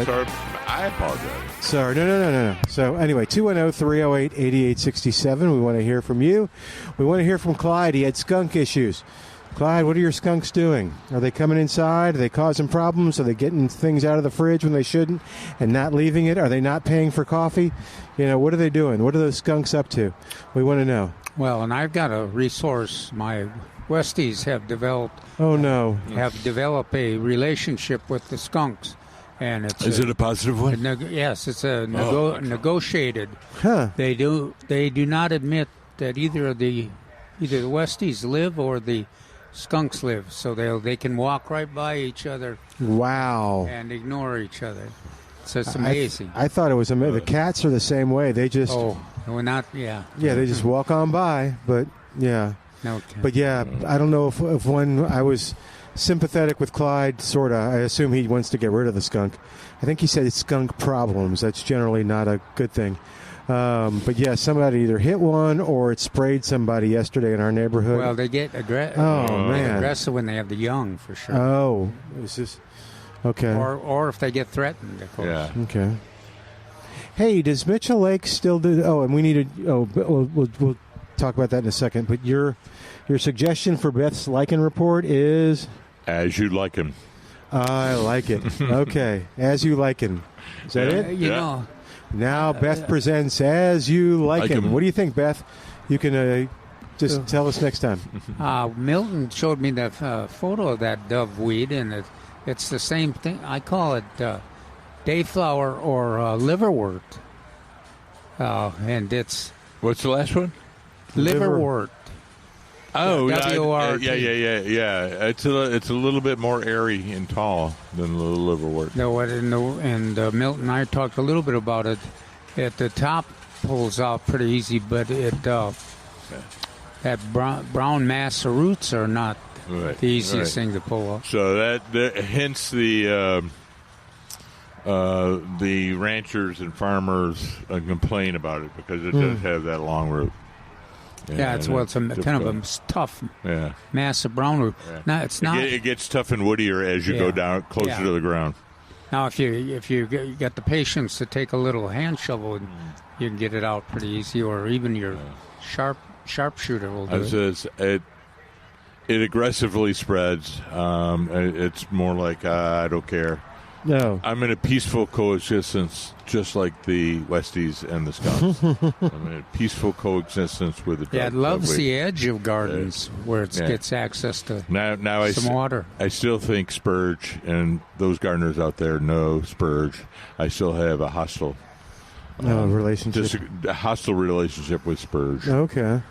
Sorry. I apologize. Sorry. No. So anyway, 210-308-8867. We want to hear from you. We want to hear from Clyde. He had skunk issues. Clyde, what are your skunks doing? Are they coming inside? Are they causing problems? Are they getting things out of the fridge when they shouldn't and not leaving it? Are they not paying for coffee? What are they doing? What are those skunks up to? We want to know. Well, and I've got a resource. My Westies have developed. Oh, no. Have developed a relationship with the skunks. and it's Is it a positive one? yes, it's a excellent. negotiated. Huh. They do not admit that either the Westies live or the skunks live, so they can walk right by each other Wow. and ignore each other. So it's amazing. I thought it was amazing. The cats are the same way. They just we're not. Yeah. yeah, they just walk on by. But yeah, No. but yeah, I don't know if one. I was sympathetic with Clyde, sorta. I assume he wants to get rid of the skunk. I think he said it's skunk problems. That's generally not a good thing. But yeah, somebody either hit one or it sprayed somebody yesterday in our neighborhood. Well, they get man. aggressive when they have the young, for sure. Oh, it's just okay. Or if they get threatened, of course. Yeah. Okay. Hey, does Mitchell Lake still do? Oh, and we need to. Oh, we'll talk about that in a second. But your suggestion for Beth's lichen report is As you like him. I like it. Okay, as you liken. Is that it? You know, Now Beth presents As You Like Like 'Em. 'Em. What do you think, Beth? You can just tell us next time. Milton showed me the photo of that dove weed, and it's the same thing. I call it dayflower or liverwort, and it's What's the last one? liverwort. Oh, W-O-R-T. yeah. It's a little bit more airy and tall than the liverwort. No, and Milton and I talked a little bit about it. At the top pulls out pretty easy, but that brown mass of roots are not Right, the easiest right. thing to pull up. So hence the ranchers and farmers complain about it because it does have that long root. Yeah, it's kind of a tough, massive brown root. Yeah. Now it's not. It gets tough and woodier as you go down closer to the ground. Now, if you got the patience to take a little hand shovel, you can get it out pretty easy, or even your sharpshooter will do it. It aggressively spreads. It's more like I don't care. No. I'm in a peaceful coexistence, just like the Westies and the skunks. I'm in a peaceful coexistence with the. Yeah, it loves the edge of gardens where it gets access to some water. I still think spurge, and those gardeners out there know spurge. I still have a hostile relationship. just a hostile relationship with spurge. Okay.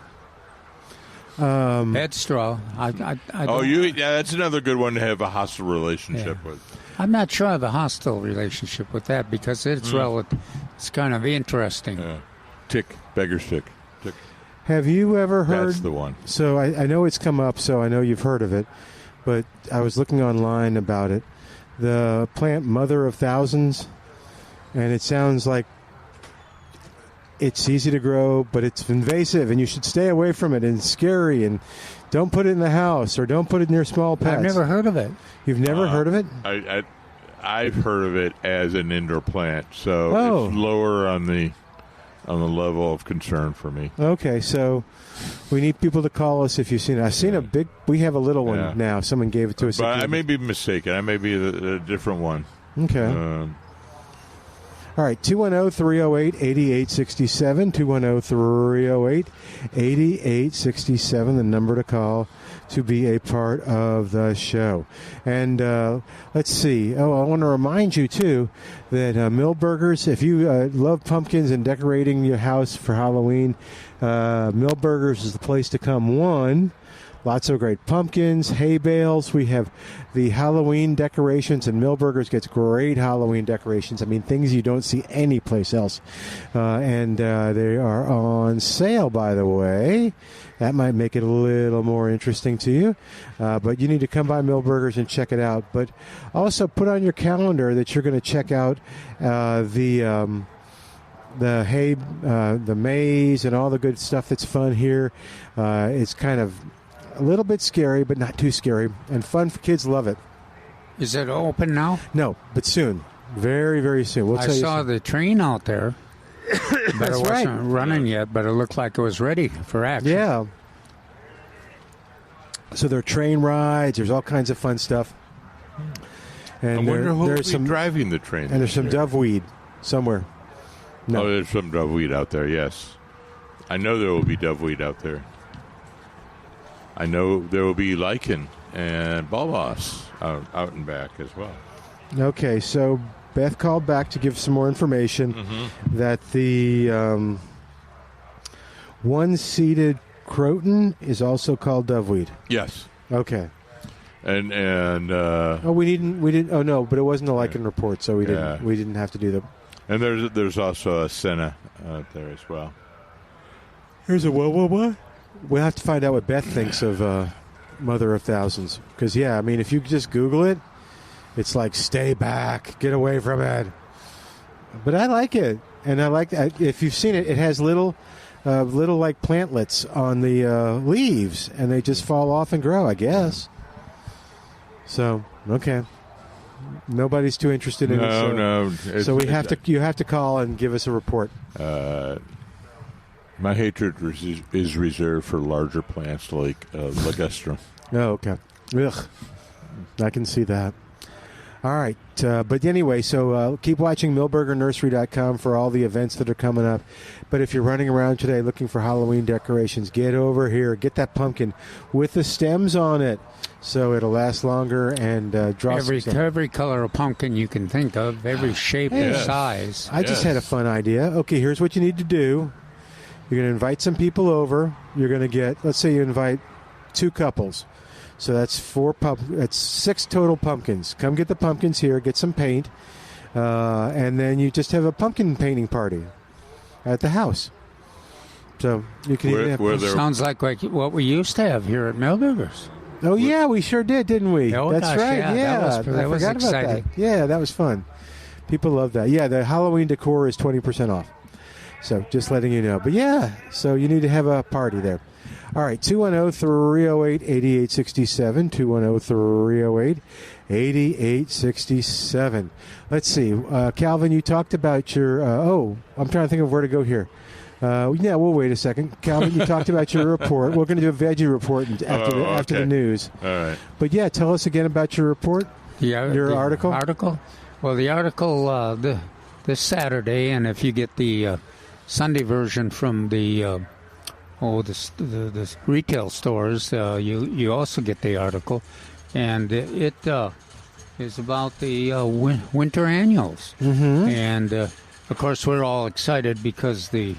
Bed straw. That's another good one to have a hostile relationship with. I'm not sure I have a hostile relationship with that because it's relative. It's kind of interesting. Beggar's tick. Have you ever heard? That's the one. So I know it's come up, so I know you've heard of it, but I was looking online about it. The plant Mother of Thousands, and it sounds like it's easy to grow, but it's invasive, and you should stay away from it, and it's scary, and don't put it in the house, or don't put it near small pets. I've never heard of it. You've never heard of it? I've heard of it as an indoor plant, so it's lower on the level of concern for me. Okay, so we need people to call us if you've seen it. I've seen a big. We have a little one now. Someone gave it to us. But I may be mistaken. I may be a different one. Okay. All right, 210-308-8867, 210-308-8867, the number to call to be a part of the show. And let's see. I want to remind you, too, that Milberger's, if you love pumpkins and decorating your house for Halloween, Milberger's is the place to come. One, lots of great pumpkins, hay bales. We have the Halloween decorations, and Milberger's gets great Halloween decorations. I mean, things you don't see anyplace else. And they are on sale, by the way. That might make it a little more interesting to you. But you need to come by Milberger's and check it out. But also put on your calendar that you're going to check out the hay, the maize, and all the good stuff that's fun here. It's kind of a little bit scary, but not too scary, and fun for kids. Love it. Is it open now? No, but soon. Very, very soon. I saw the train out there, but it wasn't running yet, but it looked like it was ready for action. Yeah. So there are train rides. There's all kinds of fun stuff. And I wonder who there's will be driving the train. And there's some doveweed somewhere. No. Oh, there's some doveweed out there, yes. I know there will be doveweed out there. I know there will be lichen and bulbos out and back as well. Okay, so Beth called back to give some more information that the one-seeded Croton is also called doveweed. Yes. Okay. And we didn't. Oh no, but it wasn't a lichen report, so we didn't have to do that. And there's also a senna out there as well. Here's a what? We'll have to find out what Beth thinks of Mother of Thousands. Because, yeah, I mean, if you just Google it, it's like, stay back, get away from it. But I like it. And I like that. If you've seen it, it has little like plantlets on the leaves, and they just fall off and grow, I guess. So, okay. Nobody's too interested in it. No. So you have to call and give us a report. My hatred is reserved for larger plants like ligustrum. Oh, okay. Ugh. I can see that. All right. But anyway, so keep watching MilbergerNursery.com for all the events that are coming up. But if you're running around today looking for Halloween decorations, get over here. Get that pumpkin with the stems on it so it'll last longer and draw every color of pumpkin you can think of, every shape and size. I just had a fun idea. Okay, here's what you need to do. You're going to invite some people over. You're going to get, let's say you invite 2 couples. So that's 6 total pumpkins. Come get the pumpkins here, get some paint, and then you just have a pumpkin painting party at the house. So you can even have... Sounds like what we used to have here at Milberger's. Oh, yeah, we sure did, didn't we? Oh, that's gosh, right, yeah. That was exciting. About that. Yeah, that was fun. People love that. Yeah, the Halloween decor is 20% off. So just letting you know. But yeah, so you need to have a party there. All right, 210-308-8867, 210-308-8867. Let's see. Calvin, you talked about your, I'm trying to think of where to go here. Yeah, we'll wait a second. Calvin, you talked about your report. We're going to do a veggie report after the news. All right. But yeah, tell us again about your report. Your article. Well, the article this Saturday, and if you get the Sunday version from the retail stores, you also get the article, and it is about the winter annuals. And of course, we're all excited because the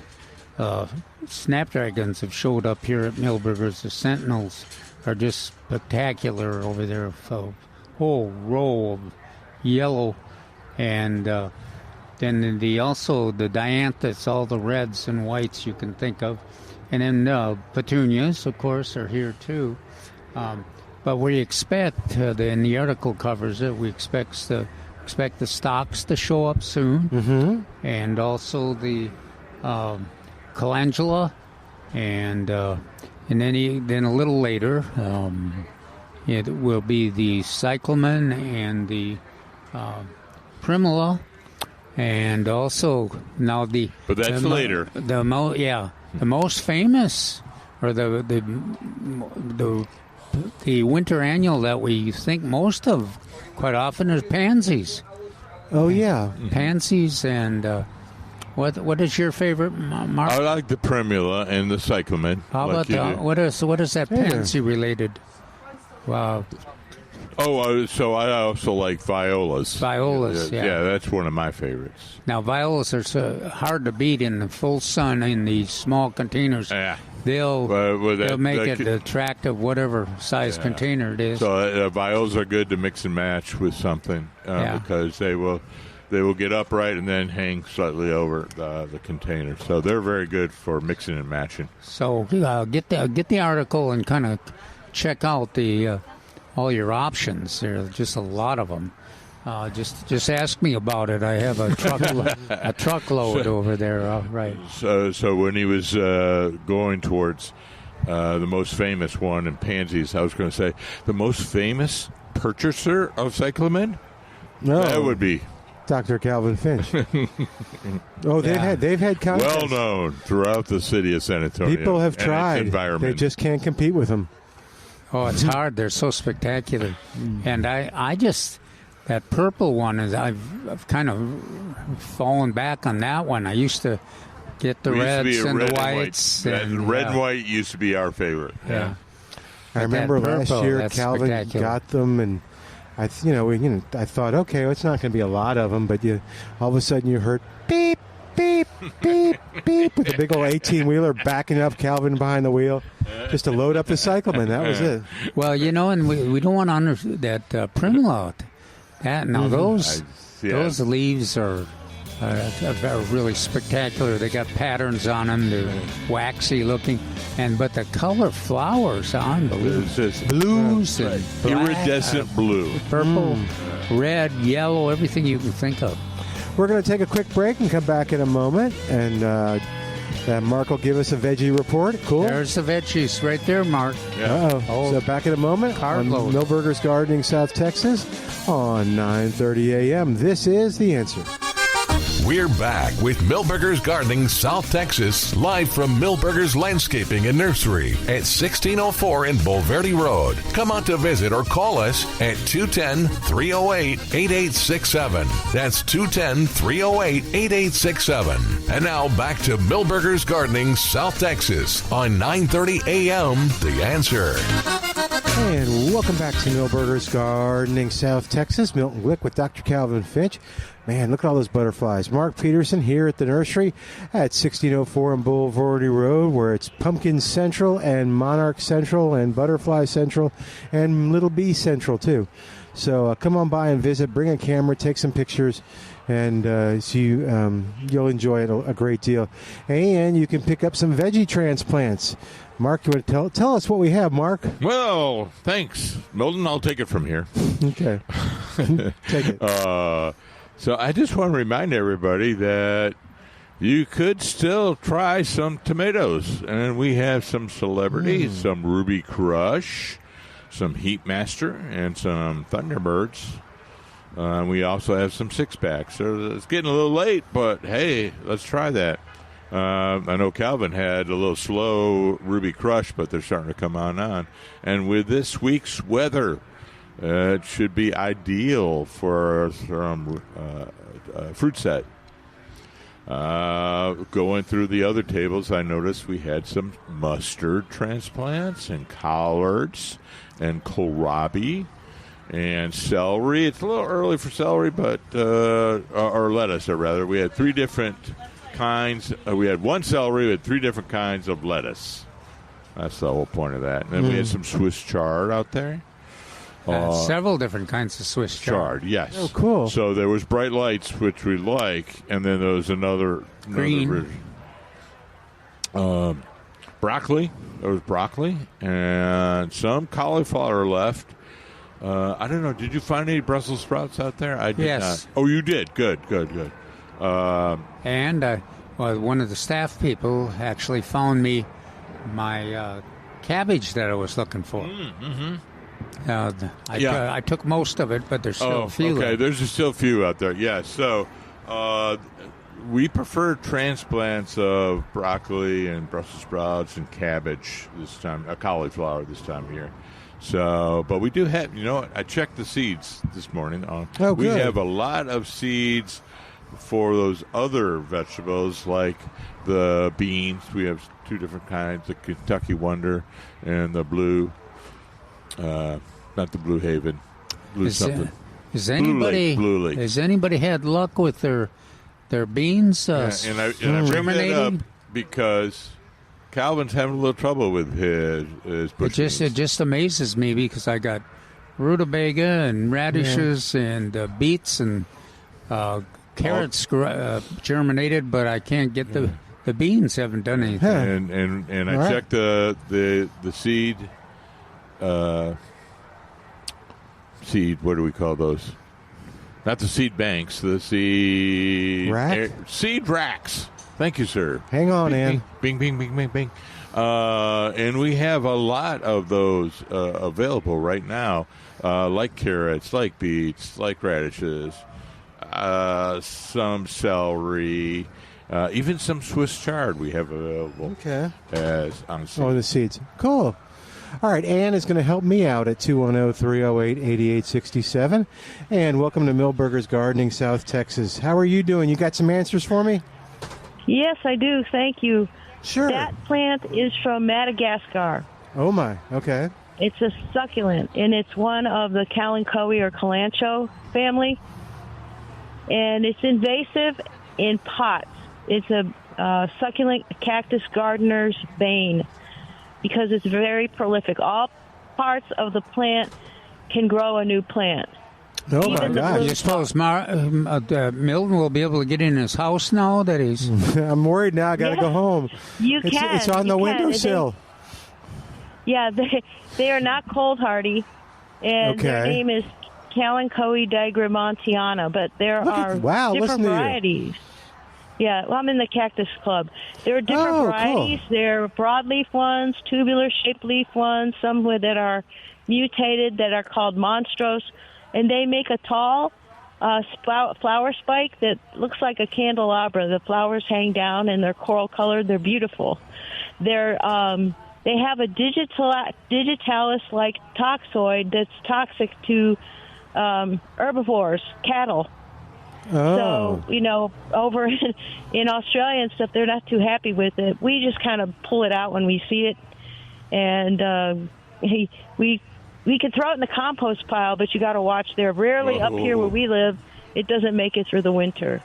snapdragons have showed up here at Milberger's. The sentinels are just spectacular over there. A whole row of yellow, and then also the dianthus, all the reds and whites you can think of. And then petunias, of course, are here too. But we expect, and the article covers it, we expect the stocks to show up soon. And also the calendula, and then a little later, it will be the cyclamen and the primula. And also now but that's later. The most famous, or the winter annual that we think most of quite often is pansies. Oh yeah, pansies. And what is your favorite, Mark? I like the primula and the cyclamen. How about what is that pansy related? Wow. So I also like violas. Yeah, that's one of my favorites. Now, violas are so hard to beat in the full sun in these small containers. Yeah. They'll make it attractive, whatever size container it is. So violas are good to mix and match with something because they will get upright and then hang slightly over the container. So they're very good for mixing and matching. So get the article and kind of check out the all your options. There are just a lot of them. Just ask me about it. I have a truckload over there. Right. So when he was going towards the most famous one in pansies, I was going to say the most famous purchaser of cyclamen. No, that would be Dr. Calvin Finch. They've had contests. Well known throughout the city of San Antonio. People have tried. They just can't compete with them. Oh, it's hard. They're so spectacular. And I just, that purple one, I've kind of fallen back on that one. I used to get the reds and the whites. Red and white used to be our favorite. Yeah. I remember last year Calvin got them, and I thought, okay, well, it's not going to be a lot of them, but all of a sudden you heard beep, beep, beep, beep, with the big old 18-wheeler backing up, Calvin behind the wheel, just to load up the cycleman. That was it. Well, and we don't want to understand that Primula. Those leaves are really spectacular. They got patterns on them. They're waxy looking, but the color flowers are unbelievable. It's just Blues and black, iridescent blue, purple, red, yellow, everything you can think of. We're going to take a quick break and come back in a moment, and Mark will give us a veggie report. Cool. There's the veggies right there, Mark. Yeah. So back in a moment on Milberger's Gardening, South Texas on 9:30 a.m. This is The Answer. We're back with Milberger's Gardening, South Texas, live from Milberger's Landscaping and Nursery at 1604 in Bulverde Road. Come out to visit or call us at 210-308-8867. That's 210-308-8867. And now back to Milberger's Gardening, South Texas on 9:30 a.m. The Answer. And welcome back to Milberger's Gardening, South Texas. Milton Glueck with Dr. Calvin Finch. Man, look at all those butterflies. Mark Peterson here at the nursery at 1604 on Bulverde Road, where it's Pumpkin Central and Monarch Central and Butterfly Central and Little Bee Central, too. So come on by and visit. Bring a camera, take some pictures, and you'll enjoy it a great deal. And you can pick up some veggie transplants. Mark, you want to tell us what we have, Mark? Well, thanks, Milton. I'll take it from here. Okay. Take it. So I just want to remind everybody that you could still try some tomatoes. And we have some celebrities, some Ruby Crush, some Heat Master, and some Thunderbirds. We also have some six-packs. So it's getting a little late, but hey, let's try that. I know Calvin had a little slow Ruby Crush, but they're starting to come on. And with this week's weather, it should be ideal for some fruit set. Going through the other tables, I noticed we had some mustard transplants and collards and kohlrabi and celery. It's a little early for celery, but or lettuce, or rather. We had three different kinds. We had one celery with three different kinds of lettuce. That's the whole point of that. And then we had some Swiss chard out there. Several different kinds of Swiss chard. Yes. Oh, cool. So there was bright lights, which we like, and then there was another green. Broccoli. There was broccoli and some cauliflower left. I don't know. Did you find any Brussels sprouts out there? I did not. Oh, you did. Good. And one of the staff people actually found me my cabbage that I was looking for. Mm-hmm. I took most of it, but there's still a few. Okay, there's still a few out there. Yeah, so we prefer transplants of broccoli and Brussels sprouts and cabbage this time, cauliflower this time of year. So, but we do have, I checked the seeds this morning. We have a lot of seeds for those other vegetables, like the beans. We have two different kinds, the Kentucky Wonder and the blue. Not the Blue Haven. Blue Blue Lake. Has anybody had luck with their beans? And I bring that up because Calvin's having a little trouble with his bush beans. It just amazes me because I got rutabaga and radishes and beets and carrots germinated, but I can't get the beans. Haven't done anything. And I checked the seed. Seed, what do we call those? Not the seed banks, the seed seed racks. Thank you, sir. Hang on, Ann. Bing, bing, bing, bing, bing. And we have a lot of those available right now, like carrots, like beets, like radishes, some celery, even some Swiss chard we have available. Okay. As on seed. Oh, the seeds. Cool. All right, Ann is going to help me out at 210-308-8867. And welcome to Milberger's Gardening, South Texas. How are you doing? You got some answers for me? Yes, I do. Thank you. Sure. That plant is from Madagascar. Oh, my. Okay. It's a succulent, and it's one of the kalanchoe or kalanchoe family. And it's invasive in pots. It's a succulent cactus gardener's bane because it's very prolific. All parts of the plant can grow a new plant. Oh, my Even the God. blue You suppose Milton will be able to get in his house now that he's... I'm worried now. I got to go home. It's on the windowsill. They are not cold hardy, and their name is Kalanchoe degremontiana, but there are different varieties. Yeah, well, I'm in the cactus club. There are different varieties. Cool. There are broadleaf ones, tubular-shaped leaf ones, some that are mutated that are called monstrose, and they make a tall flower spike that looks like a candelabra. The flowers hang down, and they're coral-colored. They're beautiful. They have a digitalis-like toxoid that's toxic to herbivores, cattle. Oh. So, over in Australia and stuff, they're not too happy with it. We just kind of pull it out when we see it. And we can throw it in the compost pile, but you got to watch there. Rarely up here where we live, it doesn't make it through the winter.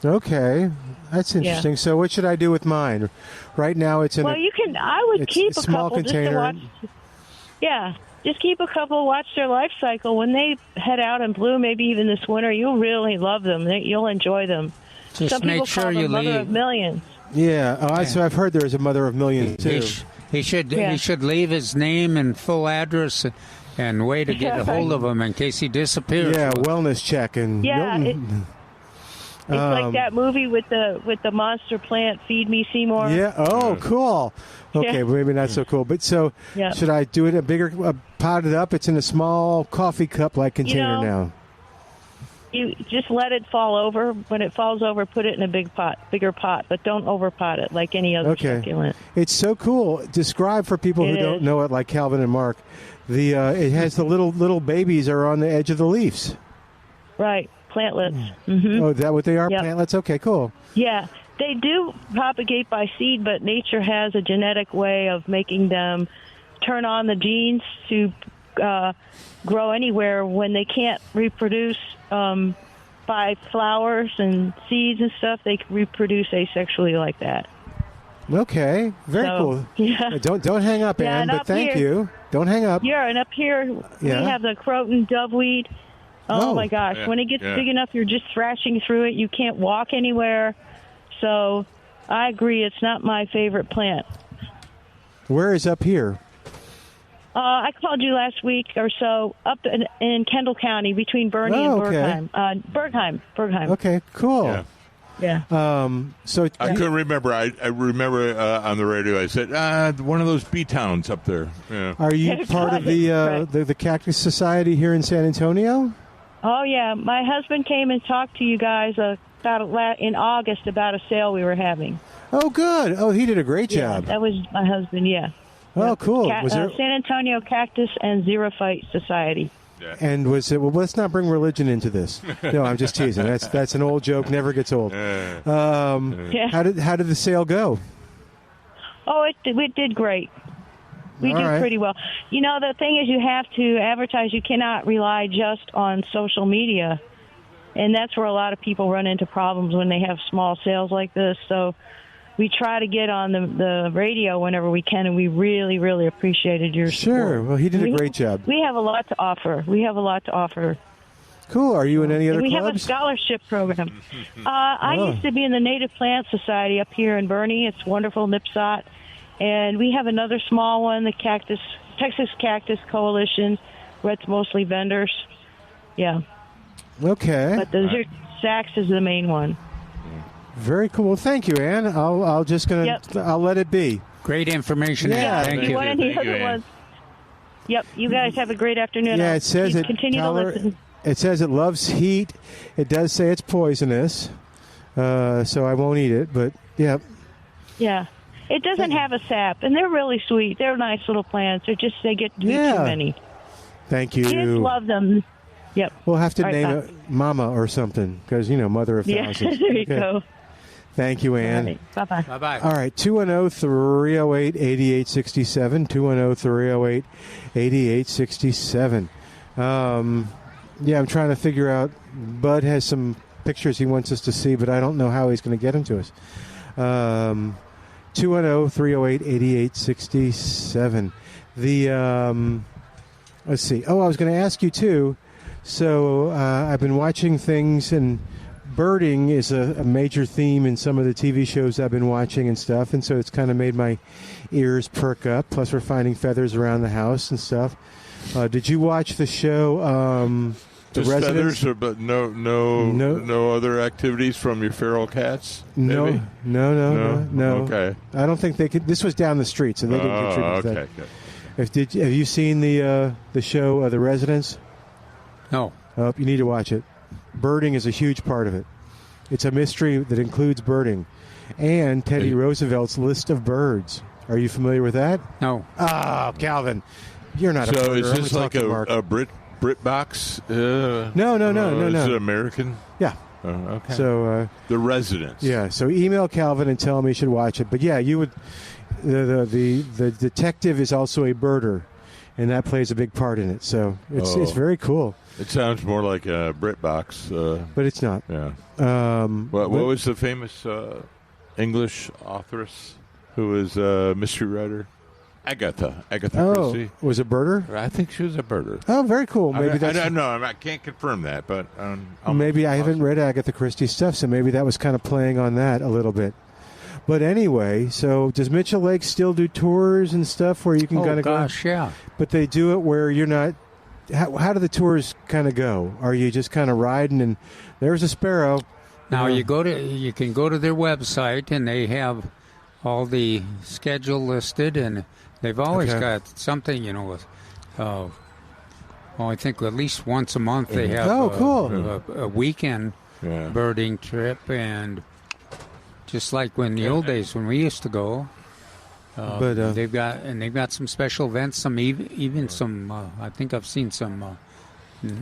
Okay. That's interesting. Yeah. So what should I do with mine? Right now it's in I would keep a small couple container. Just to watch. Yeah. Just keep a couple, watch their life cycle. When they head out and bloom, maybe even this winter, you'll really love them. You'll enjoy them. Just Some people call them mother of millions. Yeah. So I've heard there's a mother of millions, too. He should leave his name and full address and way to get a hold of him in case he disappears. Yeah, wellness check. And it's like that movie with the monster plant, Feed Me Seymour. Yeah. Oh, cool. Okay, well, maybe not so cool. But should I do it pot it up? It's in a small coffee cup-like container now. You just let it fall over. When it falls over, put it in a bigger pot, but don't overpot it like any other succulent. It's so cool. Describe for people who don't know it, like Calvin and Mark. It has the little babies are on the edge of the leaves. Right, plantlets. Mm-hmm. Oh, is that what they are? Yep. Plantlets? Okay, cool. Yeah, they do propagate by seed, but nature has a genetic way of making them turn on the genes to grow anywhere when they can't reproduce by flowers and seeds and stuff. They reproduce asexually like that. Okay, very cool. Yeah. Don't hang up, Ann, but thank you. Don't hang up. Yeah, and up here we have the Croton doveweed. Oh my gosh. Yeah. When it gets big enough, you're just thrashing through it. You can't walk anywhere. So I agree. It's not my favorite plant. Where is up here? I called you last week or so up in Kendall County between Bernie and Bergheim. Bergheim. Okay, cool. Yeah. So I couldn't remember. I remember on the radio I said, one of those bee towns up there. Yeah. Are you part of the Cactus Society here in San Antonio? Oh, yeah. My husband came and talked to you guys in August about a sale we were having. Oh, good. Oh, he did a great job. That was my husband, Oh, cool. Was there... San Antonio Cactus and Xerophyte Society. Yeah. And was it? Well, let's not bring religion into this. No, I'm just teasing. That's an old joke. Never gets old. How did the sale go? Oh, it did great. We did pretty well. The thing is, you have to advertise. You cannot rely just on social media, and that's where a lot of people run into problems when they have small sales like this. So we try to get on the radio whenever we can, and we really, really appreciated your support. Sure. Well, he did a great job. We have a lot to offer. Cool. Are you in any other clubs? We have a scholarship program. I used to be in the Native Plant Society up here in Bernie. It's wonderful, NIPSOT. And we have another small one, the Texas Cactus Coalition, where it's mostly vendors. Yeah. Okay. But Saks is the main one. Very cool. Well, thank you, Ann. I'll let it be. Great information. Yeah. Thank you. Any other ones? Yep. You guys have a great afternoon. Yeah, it says it says it loves heat. It does say it's poisonous, so I won't eat it. But yeah. Yeah. It doesn't have a sap, and they're really sweet. They're nice little plants. They get to be too many. Thank you. Kids love them. Yep. We'll have to name it Mama or something because mother of thousands. There you go. Thank you, Ann. Right. Bye-bye. Bye-bye. All right, 210-308-8867, 210-308-8867. Yeah, I'm trying to figure out, Bud has some pictures he wants us to see, but I don't know how he's going to get them to us. 210-308-8867. Let's see. Oh, I was going to ask you, too. So I've been watching things, and birding is a major theme in some of the TV shows I've been watching and stuff, and so it's kind of made my ears perk up. Plus, we're finding feathers around the house and stuff. Did you watch the show, The Just Residence? feathers, but no other activities from your feral cats? Maybe? No. Okay. I don't think they could. This was down the street, so they didn't contribute to that. Okay. Have you seen the show The Residence? No. You need to watch it. Birding is a huge part of it. It's a mystery that includes birding and Teddy Roosevelt's list of birds. Are you familiar with that? No. Oh, Calvin, you're not a birder. So is I'm this gonna like talk to Mark. a Brit box? No. Is it American? Yeah. Okay. So The Residence. yeah. So email Calvin and tell him he should watch it. But yeah, you would. The detective is also a birder, and that plays a big part in it. So it's very cool. It sounds more like a Brit box. But it's not. Yeah. What What was the famous English authoress who was a mystery writer? Agatha Christie. Was it birder? I think she was a birder. Oh, very cool. Maybe I that's. don't know. I can't confirm that, but Maybe I haven't read Agatha Christie stuff, so maybe that was kind of playing on that a little bit. But anyway, so does Mitchell Lake still do tours and stuff where you can kind of go? Yeah. But they do it where you're not. How do the tours kind of go? Are you just kind of riding and there's a sparrow? Now you can go to their website and they have all the schedule listed, and they've always got something, with, I think at least once a month they have a weekend birding trip, and just like when the old days when we used to go. But they've got some special events, some even some. I think I've seen some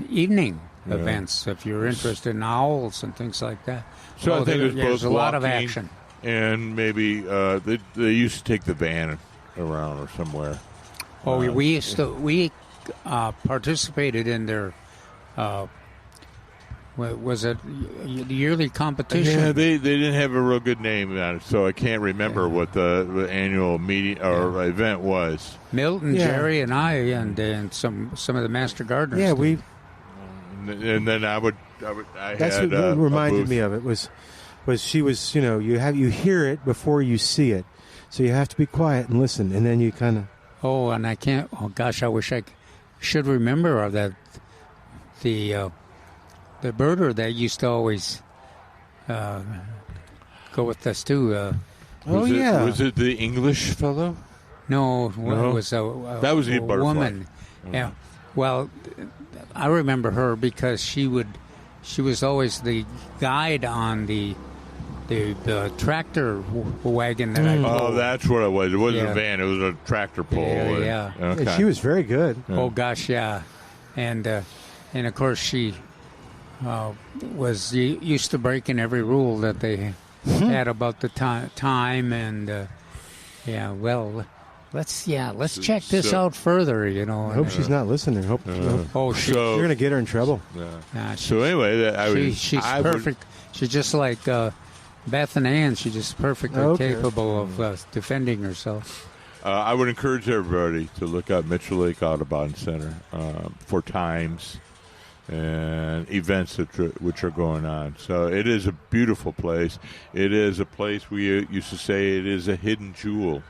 evening events if you're interested in owls and things like that. So I think there's a lot of action. And maybe they used to take the van around or somewhere. We participated in their. Was it the yearly competition? Yeah, they didn't have a real good name on it, so I can't remember what the annual meeting or event was. Milton, Jerry, and I, and some of the master gardeners. Yeah, did. And then I That's had what reminded booth. me of it was she was you hear it before you see it, so you have to be quiet and listen, and then you kind of. Oh, and I can't. Oh gosh, I wish I should remember that the birder that used to always go with us too. Was it the English fellow? No, it was that was the butterfly. woman. Yeah, well, I remember her because she was always the guide on the tractor wagon that I pulled. Oh, that's what it was. It wasn't a van; it was a tractor pull. Yeah. Okay. Yeah, she was very good. Oh gosh, yeah, and of course she was used to breaking every rule that they had about the time and let's check this out further. I hope she's not listening. You're going to get her in trouble. So anyway, she's perfect. She's just like Beth and Ann. She's just perfectly capable of defending herself. I would encourage everybody to look up Mitchell Lake Audubon Center for times and events which are going on. So it is a beautiful place. It is a place we used to say it is a hidden jewel.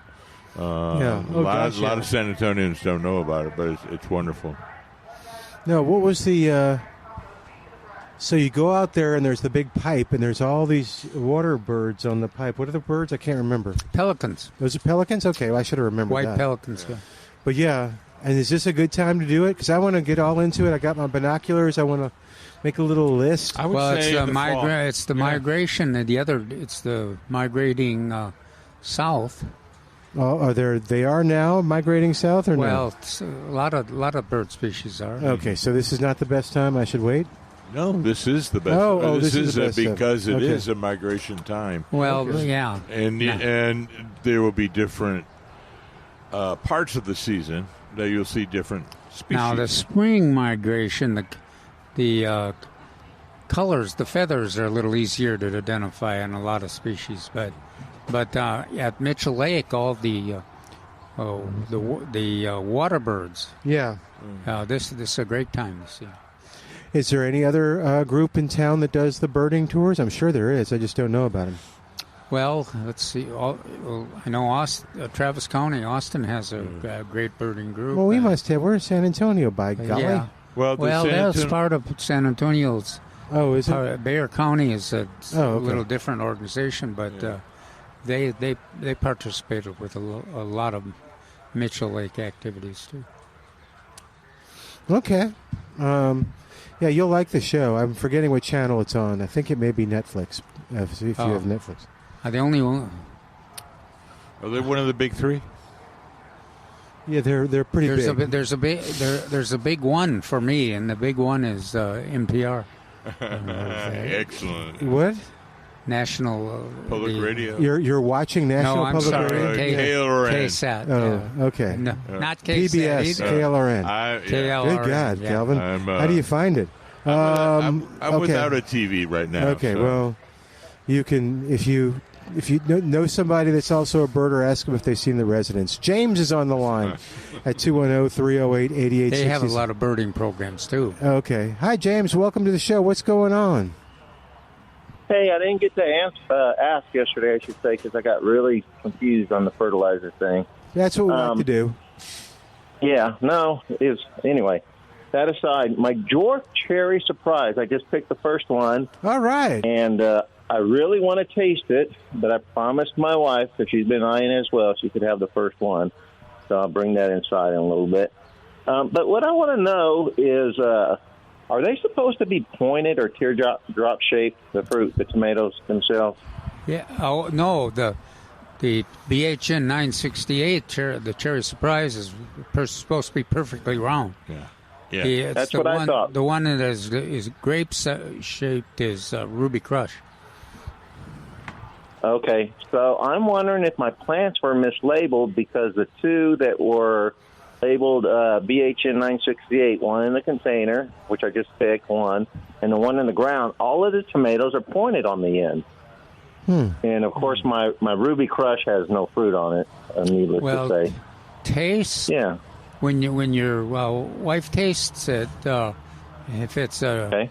A lot of San Antonians don't know about it, but it's wonderful. No, what was the... So you go out there and there's the big pipe and there's all these water birds on the pipe. What are the birds? I can't remember. Pelicans. Those are pelicans? Okay, well, I should have remembered White that. pelicans, yeah. But yeah, and is this a good time to do it? Because I want to get all into it. I got my binoculars. I want to make a little list. I would say it's the migration, and it's the migrating south. Oh, they are now migrating south or no? Well, a lot of bird species are. Okay, so this is not the best time. I should wait. No, this is the best. This is the best because it okay. is a migration time. Well, yeah. And there will be different parts of the season that you'll see different species. Now, the spring migration, the colors, the feathers are a little easier to identify in a lot of species. But at Mitchell Lake, all the water birds. Yeah. This is a great time to see. Is there any other group in town that does the birding tours? I'm sure there is. I just don't know about them. Well, let's see. I know Travis County, Austin has a great birding group. Well, we must have. We're in San Antonio, by golly. Yeah. Well, that's part of San Antonio's. Oh, is it? Bayer County is a little different organization, but they participated with a lot of Mitchell Lake activities too. Okay. Yeah, you'll like the show. I'm forgetting what channel it's on. I think it may be Netflix, if you have Netflix. The only one. Are they one of the big three? Yeah, they're pretty big. There's a big one for me, and the big one is NPR. Excellent. What? National Public Radio. You're watching National I'm Public sorry, Radio? KLRN. KSAT. Oh, okay. No, not KSAT PBS, either. KLRN. KLRN. Good God, yeah. Calvin. How do you find it? I'm okay. without a TV right now. Okay, so. well, you can if you know somebody that's also a birder, ask them if they've seen The Residents. James is on the line at 210-308-8866. They have a lot of birding programs too. Okay. Hi, James. Welcome to the show. What's going on? Hey, I didn't get to ask yesterday, I should say, because I got really confused on the fertilizer thing. That's what we like to do. Yeah, no, anyway, that aside, my dwarf cherry surprise, I just picked the first one. All right. And I really want to taste it, but I promised my wife, because she's been eyeing it as well, she could have the first one. So I'll bring that inside in a little bit. But what I want to know is, are they supposed to be pointed or teardrop shaped, the fruit, the tomatoes themselves? Yeah. Oh no, the BHN 968 the cherry surprise is supposed to be perfectly round. Yeah. That's what I thought. The one that is grape shaped is Ruby Crush. Okay, so I'm wondering if my plants were mislabeled because the two that were labeled BHN 968, one in the container, which I just picked one, and the one in the ground, all of the tomatoes are pointed on the end. And, of course, my Ruby Crush has no fruit on it, needless to say. Taste? Yeah. When your wife tastes it, if it's it's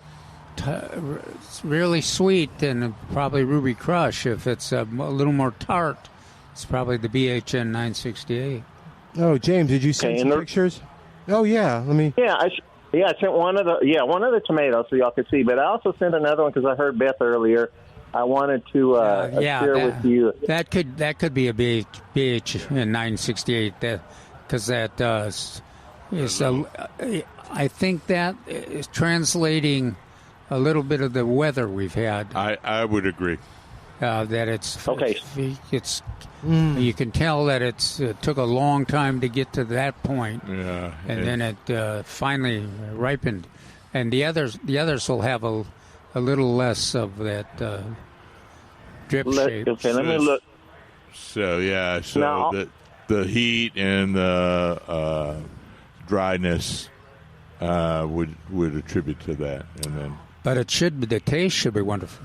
really sweet, then probably Ruby Crush. If it's a little more tart, it's probably the BHN 968. Oh, James, did you send some pictures? Oh, yeah. Let me. Yeah, I sent one of the tomatoes so y'all could see, but I also sent another one because I heard Beth earlier. I wanted to share with you. That could be a BHN 968 because that is I think that is translating a little bit of the weather we've had. I would agree. That it's okay. You can tell that it took a long time to get to that point. Yeah, and then it finally ripened, and the others will have a little less of that drip shape. Okay, let me look. So now, the heat and the dryness would attribute to that, and then. But the taste should be wonderful.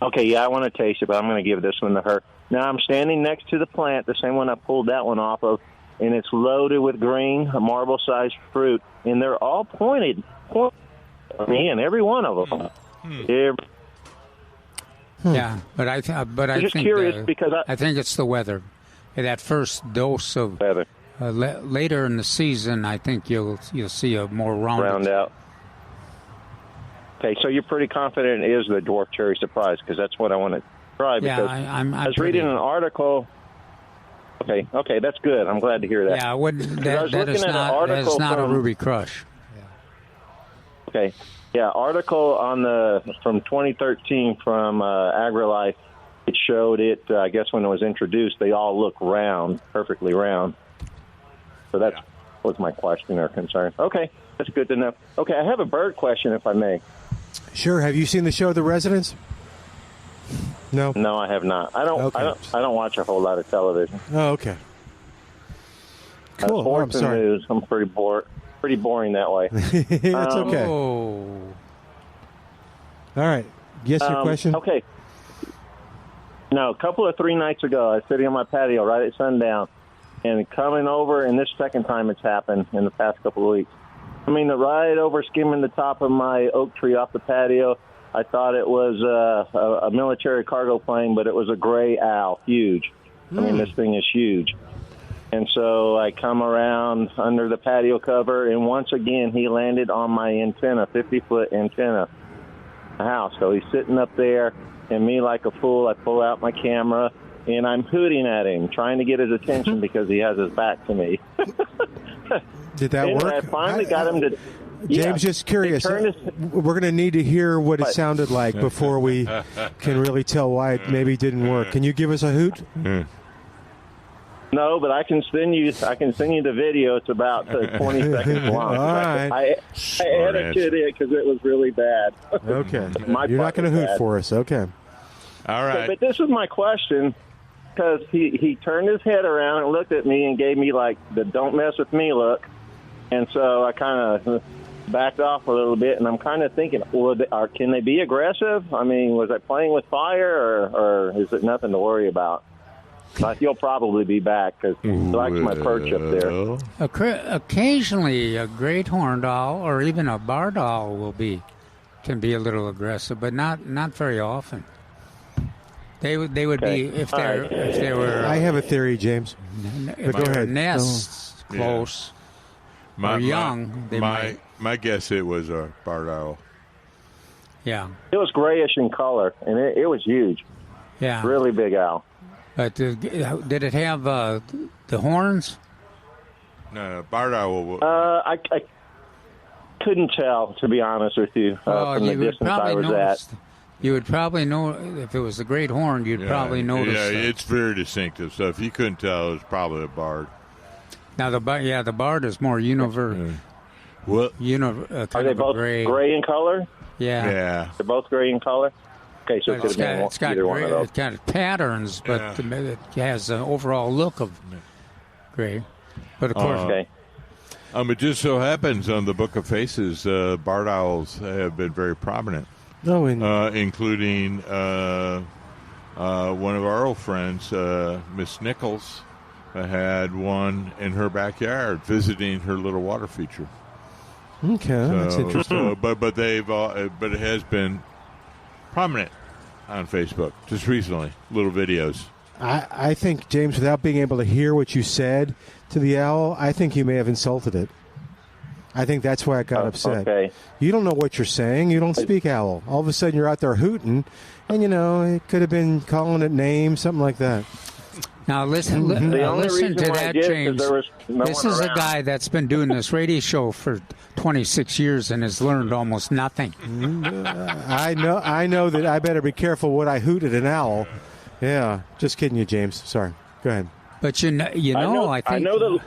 Okay, yeah, I want to taste it, but I'm going to give this one to her. Now, I'm standing next to the plant, the same one I pulled that one off of, and it's loaded with green, marble-sized fruit, and they're all pointed. Man, every one of them. Yeah, but I just think curious because I think it's the weather. That first dose of weather. Later in the season, I think you'll see a more round out. Okay, so you're pretty confident it is the dwarf cherry surprise because that's what I want to try. Because I was reading an article. Okay, that's good. I'm glad to hear that. Yeah, that is not a Ruby Crush. Yeah. Okay, yeah, article from 2013 from AgriLife. It showed it. I guess when it was introduced, they all look round, perfectly round. So that's was my question or concern. Okay, that's good to know. Okay, I have a bird question, if I may. Sure. Have you seen the show The Residents? No. No, I have not. I don't. Okay. I don't watch a whole lot of television. Oh, okay. Cool. Sports I'm sorry. and news. I'm pretty boring that way. It's okay. Oh. All right. Yes, your question? Okay. No, a couple of 3 nights ago, I was sitting on my patio right at sundown, and coming over, and this second time it's happened in the past couple of weeks. I mean, right over skimming the top of my oak tree off the patio. I thought it was a military cargo plane, but it was a gray owl, huge. I mean, this thing is huge. And so I come around under the patio cover, and once again, he landed on my antenna, 50-foot antenna house. So he's sitting up there, and me like a fool, I pull out my camera, and I'm hooting at him, trying to get his attention because he has his back to me. Did that and work? I finally got him to... James, just curious. We're going to need to hear what it sounded like before we can really tell why it maybe didn't work. Can you give us a hoot? No, but I can send you the video. It's about 20 seconds long. All right. I edited it because it was really bad. Okay. My You're not going to hoot for us. Okay. All right. But this is my question, because he turned his head around and looked at me and gave me like the "don't mess with me" look, and so I kind of backed off a little bit, and I'm kind of thinking, can they be aggressive? I mean, was I playing with fire, or is it nothing to worry about? But you'll probably be back because he likes my perch up there. Occasionally, a great horned owl or even a barred owl can be a little aggressive, but not very often. They would be if they were. I have a theory, James. If go ahead. Nests close or young, they might. My guess it was a barred owl. Yeah. It was grayish in color, and it was huge. Yeah. Really big owl. But did it have the horns? No, barred owl. I couldn't tell, to be honest with you, from the distance I was at. You would probably know if it was a great horn. You'd probably notice. Yeah, it's very distinctive. So if you couldn't tell, it was probably a barred. Now the barred is more universal. Are they both gray in color? Yeah. Yeah. They're both gray in color? Okay, so it's got patterns, but it has an overall look of gray. But of course... it just so happens on the Book of Faces, barred owls have been very prominent. Including one of our old friends, Miss Nichols, had one in her backyard visiting her little water feature. Okay, that's interesting. But it has been prominent on Facebook just recently. Little videos. I think, James, without being able to hear what you said to the owl, I think you may have insulted it. I think that's why I got upset. Okay. You don't know what you're saying. You don't speak owl. All of a sudden, you're out there hooting, and it could have been calling it names, something like that. Now listen to that, James. This is a guy that's been doing this radio show for 26 years and has learned almost nothing. I know that I better be careful what I hoot at an owl. Yeah, just kidding you, James. Sorry. Go ahead. But I think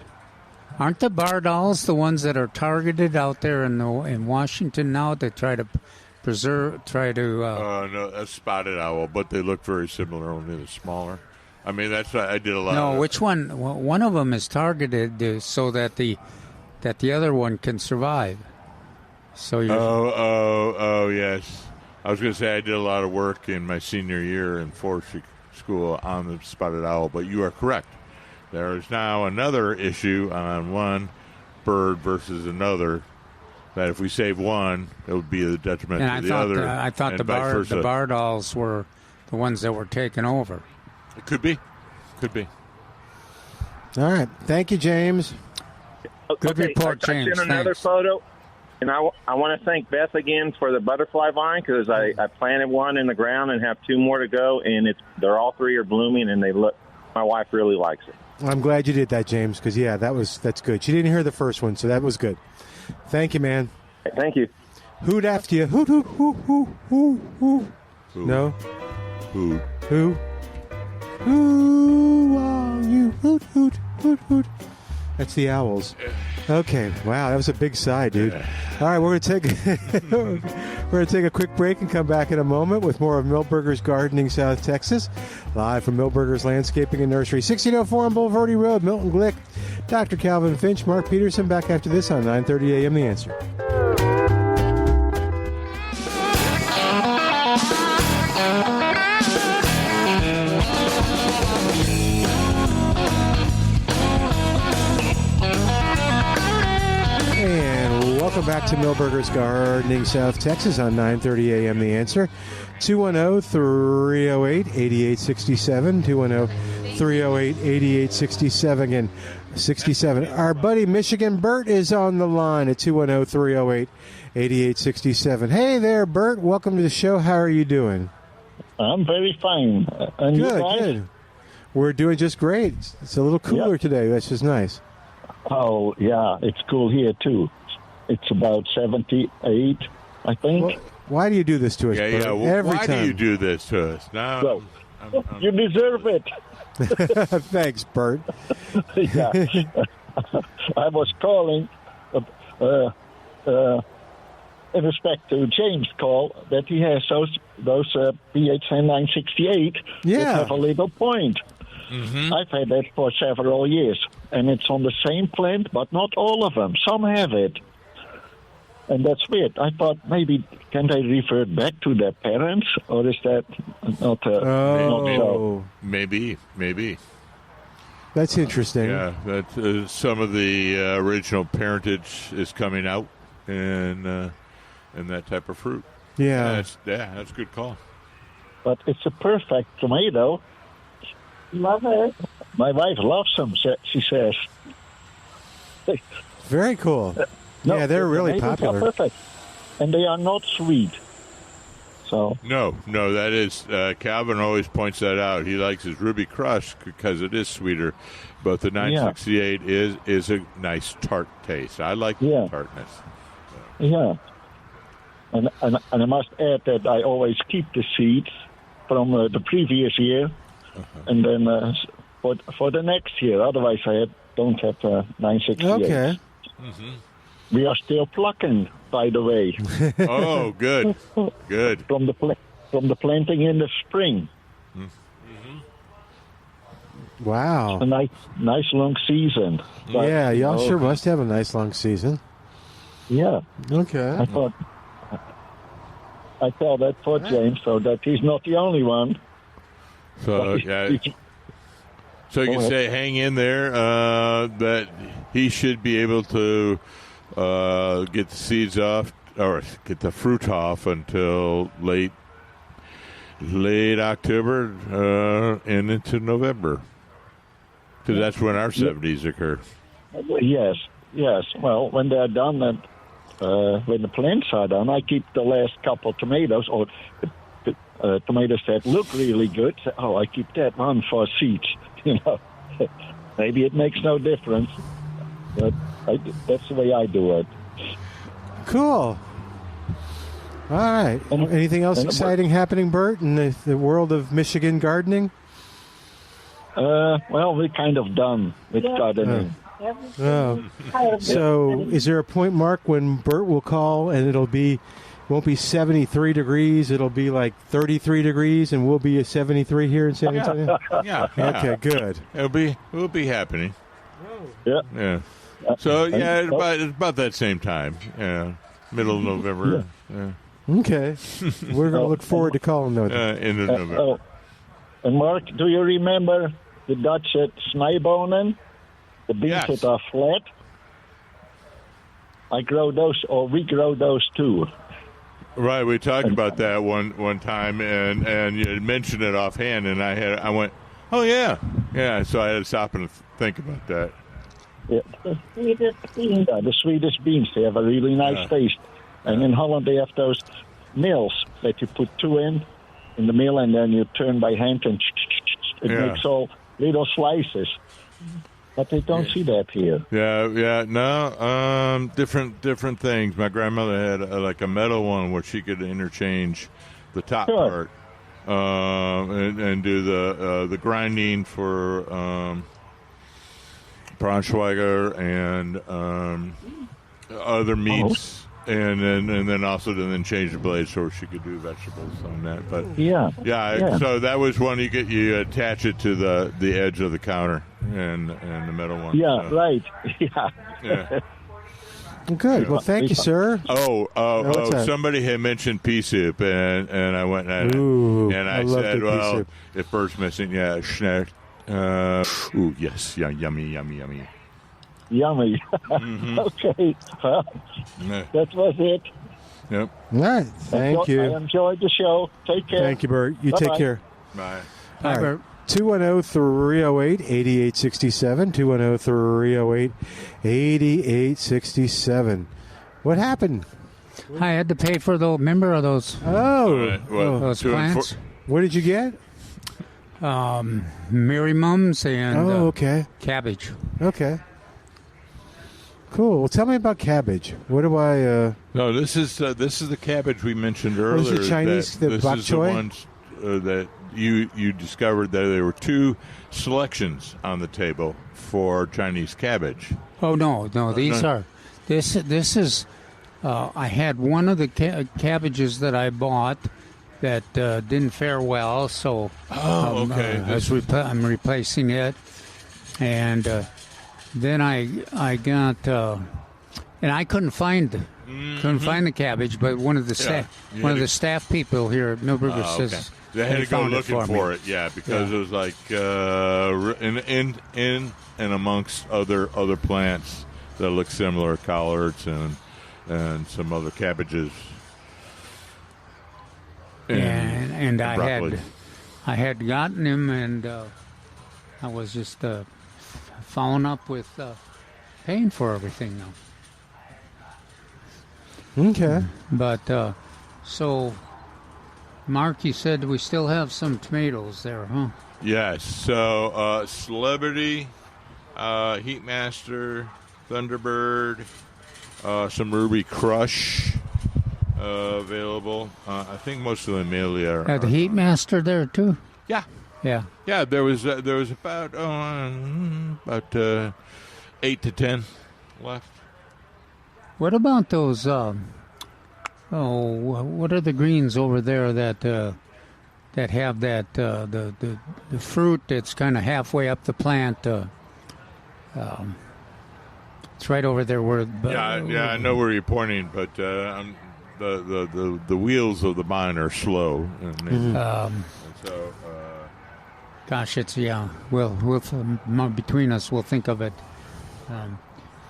aren't the barred owls the ones that are targeted out there in Washington now to try to no, that's spotted owl, but they look very similar, only they're smaller. I mean, that's what I did a lot. No, which one? One of them is targeted so that the other one can survive. So you're. Yes. I was going to say I did a lot of work in my senior year in forestry school on the spotted owl, but you are correct. There is now another issue on one bird versus another. That if we save one, it would be a detriment to the other. I thought the barred owls were the ones that were taken over. It could be. All right. Thank you, James. Good report, James. I sent another photo, and I want to thank Beth again for the butterfly vine because I planted one in the ground and have 2 more to go, and they're all 3 are blooming, and my wife really likes it. I'm glad you did that, James, because, that's good. She didn't hear the first one, so that was good. Thank you, man. Thank you. Hoot after you. Hoot, hoot, hoot, hoot, hoot, hoot. No? Hoot. Who? Who are you? Hoot, hoot, hoot, hoot. That's the owls. Okay, wow, that was a big sigh, dude. All right, we're going to take a quick break and come back in a moment with more of Milberger's Gardening South Texas, live from Milberger's Landscaping and Nursery, 1604 on Boulevardy Road, Milton, Glueck. Dr. Calvin Finch, Mark Peterson, back after this on 9:30 a.m. The Answer. Welcome back to Milberger's Gardening South Texas on 9:30 a.m. The Answer. 210-308-8867. 210-308-8867. Again, 67. Our buddy Michigan Bert is on the line at 210-308-8867. Hey there, Bert. Welcome to the show. How are you doing? I'm very fine. And you guys? Good. We're doing just great. It's a little cooler today. That's just nice. Oh, yeah. It's cool here, too. It's about 78, I think. Well, why do you do this to us, Bert? Yeah. Well, Every why time. do you do this to us? No, Well, you deserve it. Thanks, Bert. Yeah. I was calling in respect to James' call that he has those BHN 968 that have a little point. Mm-hmm. I've had that for several years, and it's on the same plant, but not all of them. Some have it. And that's weird. I thought maybe can they revert back to their parents, or is that not so? Maybe. That's interesting. Yeah, that some of the original parentage is coming out in that type of fruit. Yeah, that's a good call. But it's a perfect tomato. Love it. My wife loves them. She says. Very cool. No, yeah, they're really popular. Are perfect, and they are not sweet. So no, that is Calvin always points that out. He likes his Ruby Crush because it is sweeter, but the 968 is a nice tart taste. I like the tartness. So. Yeah, and I must add that I always keep the seeds from the previous year, and then for the next year. Otherwise, I don't have 968. Okay. Mm-hmm. We are still plucking, by the way. Oh, good. From the planting in the spring. Mm-hmm. Wow. A nice long season. But, yeah, y'all sure must have a nice long season. Yeah. Okay. I tell that for James so that he's not the only one. So so you can say hang in there. That he should be able to get the seeds off or get the fruit off until late October and into November, because that's when our 70s occur. Yes. Well, when they're done and when the plants are done, I keep the last couple tomatoes or tomatoes that look really good. Oh, I keep that one for seeds. Maybe it makes no difference, but that's the way I do it. Cool. All right. Anything else exciting happening, Bert, in the world of Michigan gardening? Well, we're kind of done with gardening. So is there a point, Mark, when Bert will call and it won't be 73 degrees, it'll be like 33 degrees, and we'll be at 73 here in San Antonio? Yeah. Okay, good. It will be happening. Yeah. So, about that same time. Yeah. Middle of November. Yeah. Okay. We're going to look forward to calling those. End of November. And Mark, do you remember the Dutch snijbonen? The beans that are flat? We grow those too. Right, we talked about that one time, and you mentioned it offhand, and I went, oh yeah. So I had to stop and think about that. Yeah. The sweetest beans. They have a really nice taste. And in Holland, they have those mills that you put two in the mill, and then you turn by hand, and it makes all little slices. But they don't see that here. Yeah, no, different things. My grandmother had like a metal one where she could interchange the top part and do the grinding for Braunschweiger and other meats. And then also change the blade so she could do vegetables on that. But Yeah. So that was one you attach it to the edge of the counter and the metal one. Yeah, so. right. Yeah. Good. Well, thank you, sir. Somebody had mentioned pea soup, and I went and I said, well, if Bert's missing, schneck. Yes, yummy. Yummy. Mm-hmm. Okay. That was it. Yep. All right. Thank you. I enjoyed the show. Take care. Thank you, Bert. You take care. Bye. Bye, Bert. 210-308-8867. 210-308-8867. What happened? I had to pay for those. Remember those? Those plants. What did you get? Mary Mums and cabbage. Okay. Cool. Well, tell me about cabbage. What do I? No, this is the cabbage we mentioned earlier. Was it Chinese? The bok choy? This is the ones that you discovered that there were two selections on the table for Chinese cabbage. Oh no! These are. This is. I had one of the cabbages that I bought that didn't fare well, so I'm replacing it, and then I got and I couldn't find the cabbage, but one of the staff people here at Milberger says they had to go looking for it, because it was like in and amongst other plants that look similar, collards and some other cabbages. And I had gotten him, and I was just following up with paying for everything now. Okay. But so, Mark, you said we still have some tomatoes there, huh? Yes. So Celebrity, Heatmaster, Thunderbird, some Ruby Crush. Available. I think most of them mainly are. The Heatmaster there too. Yeah. There was about 8 to 10 left. What about those? What are the greens over there that have that the fruit that's kind of halfway up the plant? It's right over there where. I know where you're pointing, but the wheels of the mine are slow. Gosh, it's we'll between us we'll think of it.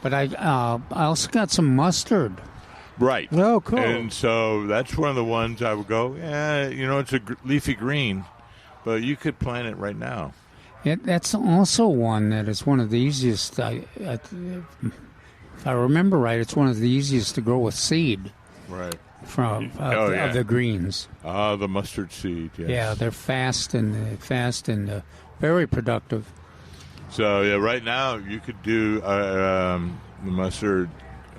But I also got some mustard. Right. Oh, cool. And so that's one of the ones I would go. It's a leafy green, but you could plant it right now. That's also one that is one of the easiest. If I remember right, it's one of the easiest to grow with seed. Right. Of the greens. The mustard seed, yes. Yeah, they're fast and very productive. So, right now you could do the mustard,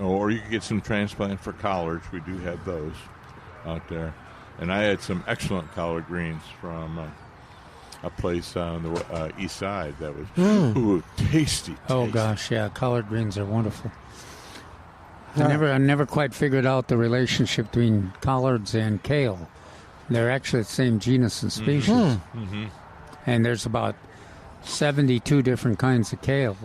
or you could get some transplant for collards. We do have those out there. And I had some excellent collard greens from a place on the east side that was tasty. Oh, gosh, yeah, collard greens are wonderful. I never quite figured out the relationship between collards and kale. They're actually the same genus and species. Mm-hmm. And there's about 72 different kinds of kale.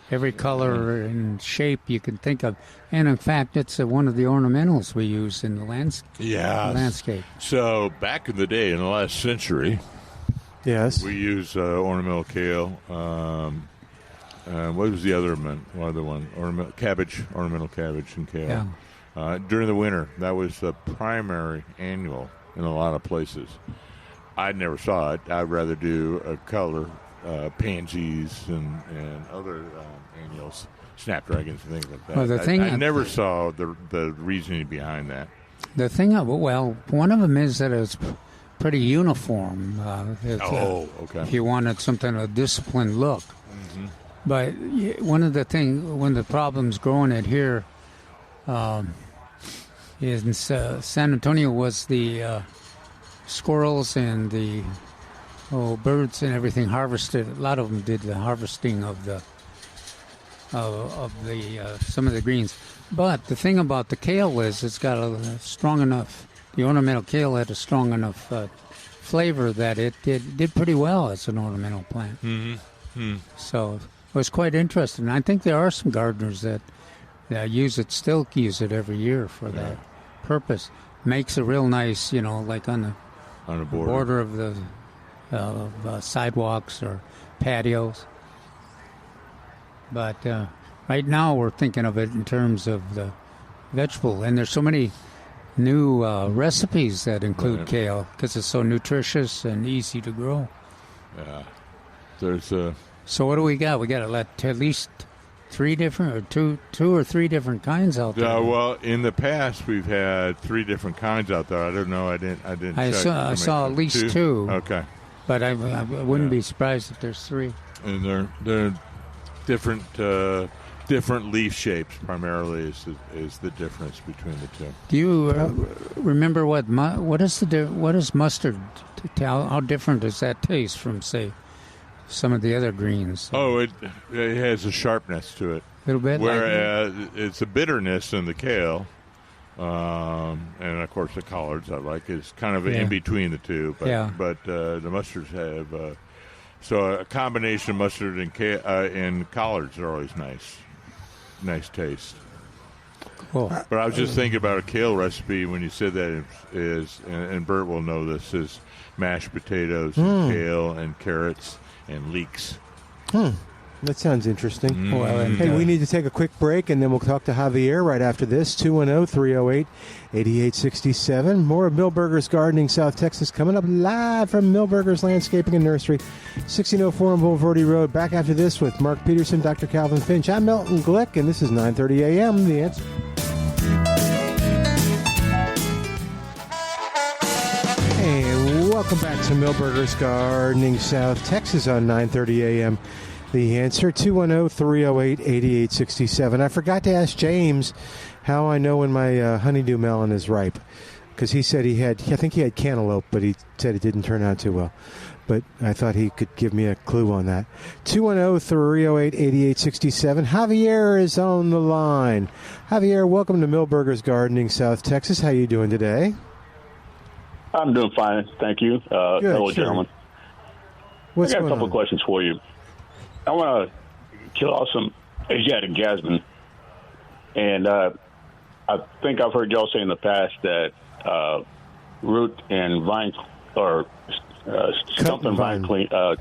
Every color and shape you can think of. And, in fact, it's one of the ornamentals we use in the landscape. So back in the day, in the last century, we used ornamental kale. What was the other one? Ornamental cabbage and kale. Yeah. During the winter, that was the primary annual in a lot of places. I never saw it. I'd rather do color pansies and other annuals, snapdragons and things like that. Well, I never saw the reasoning behind that. The thing one of them is that it's pretty uniform. Okay. If you wanted something a disciplined look. Mm-hmm. But one of the problems growing it here in San Antonio was the squirrels and the birds and everything harvested. A lot of them did the harvesting of the some of the greens. But the thing about the kale is it's got a strong enough. The ornamental kale had a strong enough flavor that it did pretty well as an ornamental plant. Mm-hmm. So it was quite interesting. I think there are some gardeners that still use it every year for that purpose. Makes a real nice, like on the border of the sidewalks or patios. But right now we're thinking of it in terms of the vegetable, and there's so many new recipes that include kale because it's so nutritious and easy to grow. Yeah, there's So what do we got? We got at least three different, or two or three different kinds out there. Yeah, well, in the past we've had 3 different kinds out there. I don't know. I didn't. I saw at least 2. Okay, but I wouldn't be surprised if there's 3. And they're different leaf shapes primarily is the difference between the 2. Do you remember what is mustard? How different does that taste from, say, some of the other greens? Oh, it has a sharpness to it. A little bit. Whereas it's a bitterness in the kale, and of course the collards I like is kind of in between the 2. But the mustards have so a combination of mustard and collards are always nice taste. Cool. But I was just thinking about a kale recipe when you said that and Bert will know this, is mashed potatoes and kale and carrots and leeks. That sounds interesting. Well, Hey, we need to take a quick break, and then we'll talk to Javier right after this. 210-308-8867. More of Milberger's Gardening South Texas coming up live from Milberger's Landscaping and Nursery, 1604 on Boulevardy Road. Back after this with Mark Peterson, Dr. Calvin Finch. I'm Milton Glueck, and this is 9:30 a.m. The Answer. And welcome back to Milberger's Gardening South Texas on 9:30 a.m. The Answer, 210-308-8867. I forgot to ask James how I know when my honeydew melon is ripe, because he said I think he had cantaloupe, but he said it didn't turn out too well. But I thought he could give me a clue on that. 210-308-8867. Javier is on the line. Javier, welcome to Milberger's Gardening South Texas. How you doing today? I'm doing fine, thank you. Hello, gentlemen. What's I got a going couple on? of questions for you. I want to kill off some Asiatic jasmine, and I think I've heard y'all say in the past that root and vine or stump and vine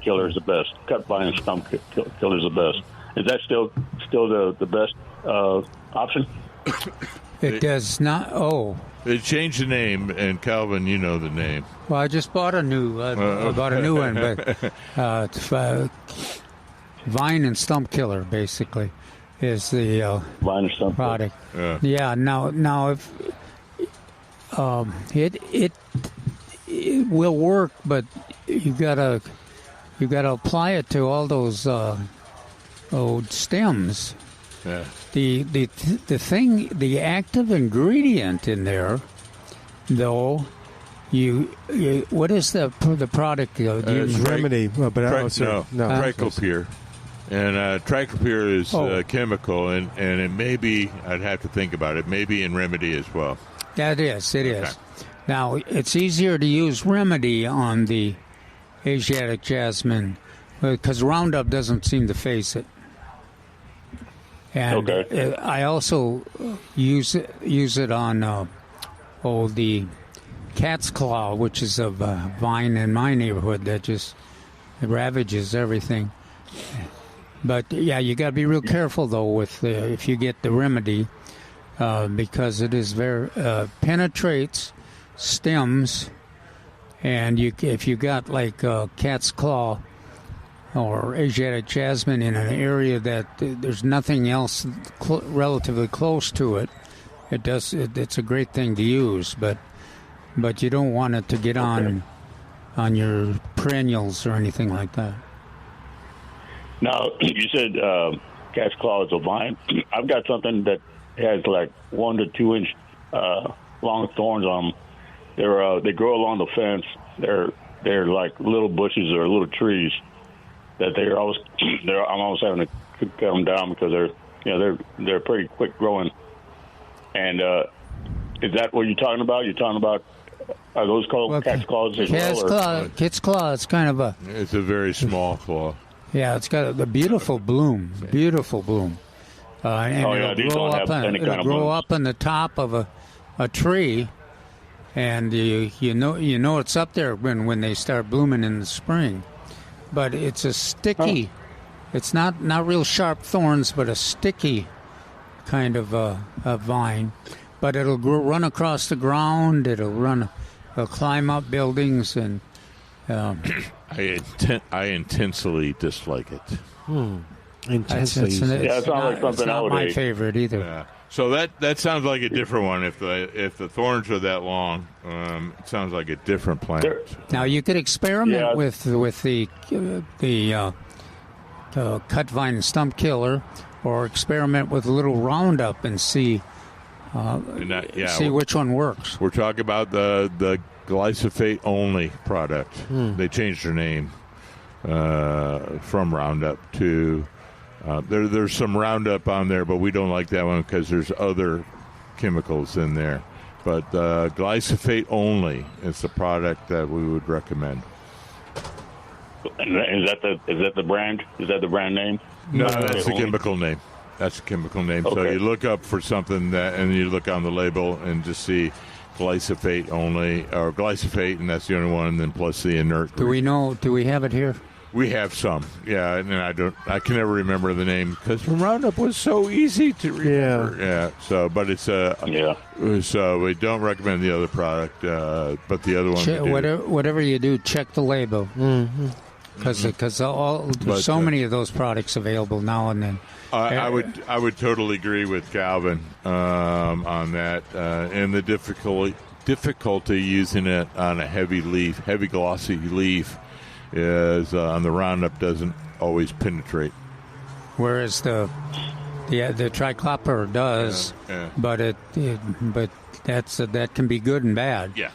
killer is the best. Cut vine and stump killer is the best. Is that still the best option? It does not. Oh, They changed the name, and Calvin, you know the name. well, I just bought a new one, but it's, vine and stump killer basically is the Vine and stump product. Yeah. Now if it will work, but you gotta apply it to all those old stems. Yeah. The active ingredient in there, though, what is the product? It's remedy, but I don't know. Triclopyr. And triclopyr is chemical, and it may be, I'd have to think about it, maybe in remedy as well. Yeah, it is. Now, it's easier to use remedy on the Asiatic jasmine because Roundup doesn't seem to face it. And I also use it on the cat's claw, which is a vine in my neighborhood that just ravages everything. But yeah, you got to be real careful though with if you get the remedy because it is very penetrates stems, and if you got like cat's claw or Asiatic jasmine in an area that there's nothing else relatively close to it, it's a great thing to use, but you don't want it to get on your perennials or anything like that. Now, you said cat's claw is a vine. I've got something that has like 1 to 2 inch long thorns on them. They grow along the fence. They're they're like little bushes or little trees that I'm almost having to cut them down because they're pretty quick growing. And is that what you're talking about? You're talking about are those called cat's claws as well? Cat's claw. It's kind of a. It's a very small claw. Yeah, it's got a beautiful bloom. Beautiful bloom. And it'll grow up on the top of a tree, and you know it's up there when they start blooming in the spring. But it's a sticky. It's not real sharp thorns, but a sticky kind of a vine. But it'll run across the ground. It'll climb up buildings, and I intensely dislike it. Intensely. It's not like something not my favorite either. Yeah. So that sounds like a different one. If the thorns are that long, it sounds like a different plant. Now you could experiment with the cut vine stump killer, or experiment with a little Roundup and see which one works. We're talking about the glyphosate only product. They changed their name from Roundup to. There's some Roundup on there, but we don't like that one because there's other chemicals in there. But glyphosate only is the product that we would recommend. Is that the brand? Is that the brand name? No, that's the chemical name. That's the chemical name. Okay. So you look up for something and you look on the label and just see glyphosate only or glyphosate, and that's the only one. And then plus the inert. Do we have it here? We have some, yeah, and I can never remember the name because Roundup was so easy to remember. Yeah. So, but it's So we don't recommend the other product, but the other one. Whatever you do, check the label. Because there's so many of those products available now and then. I would totally agree with Calvin on that, and the difficulty using it on a heavy glossy leaf. Is on the Roundup doesn't always penetrate, whereas the triclopyr does, but that can be good and bad. Yes,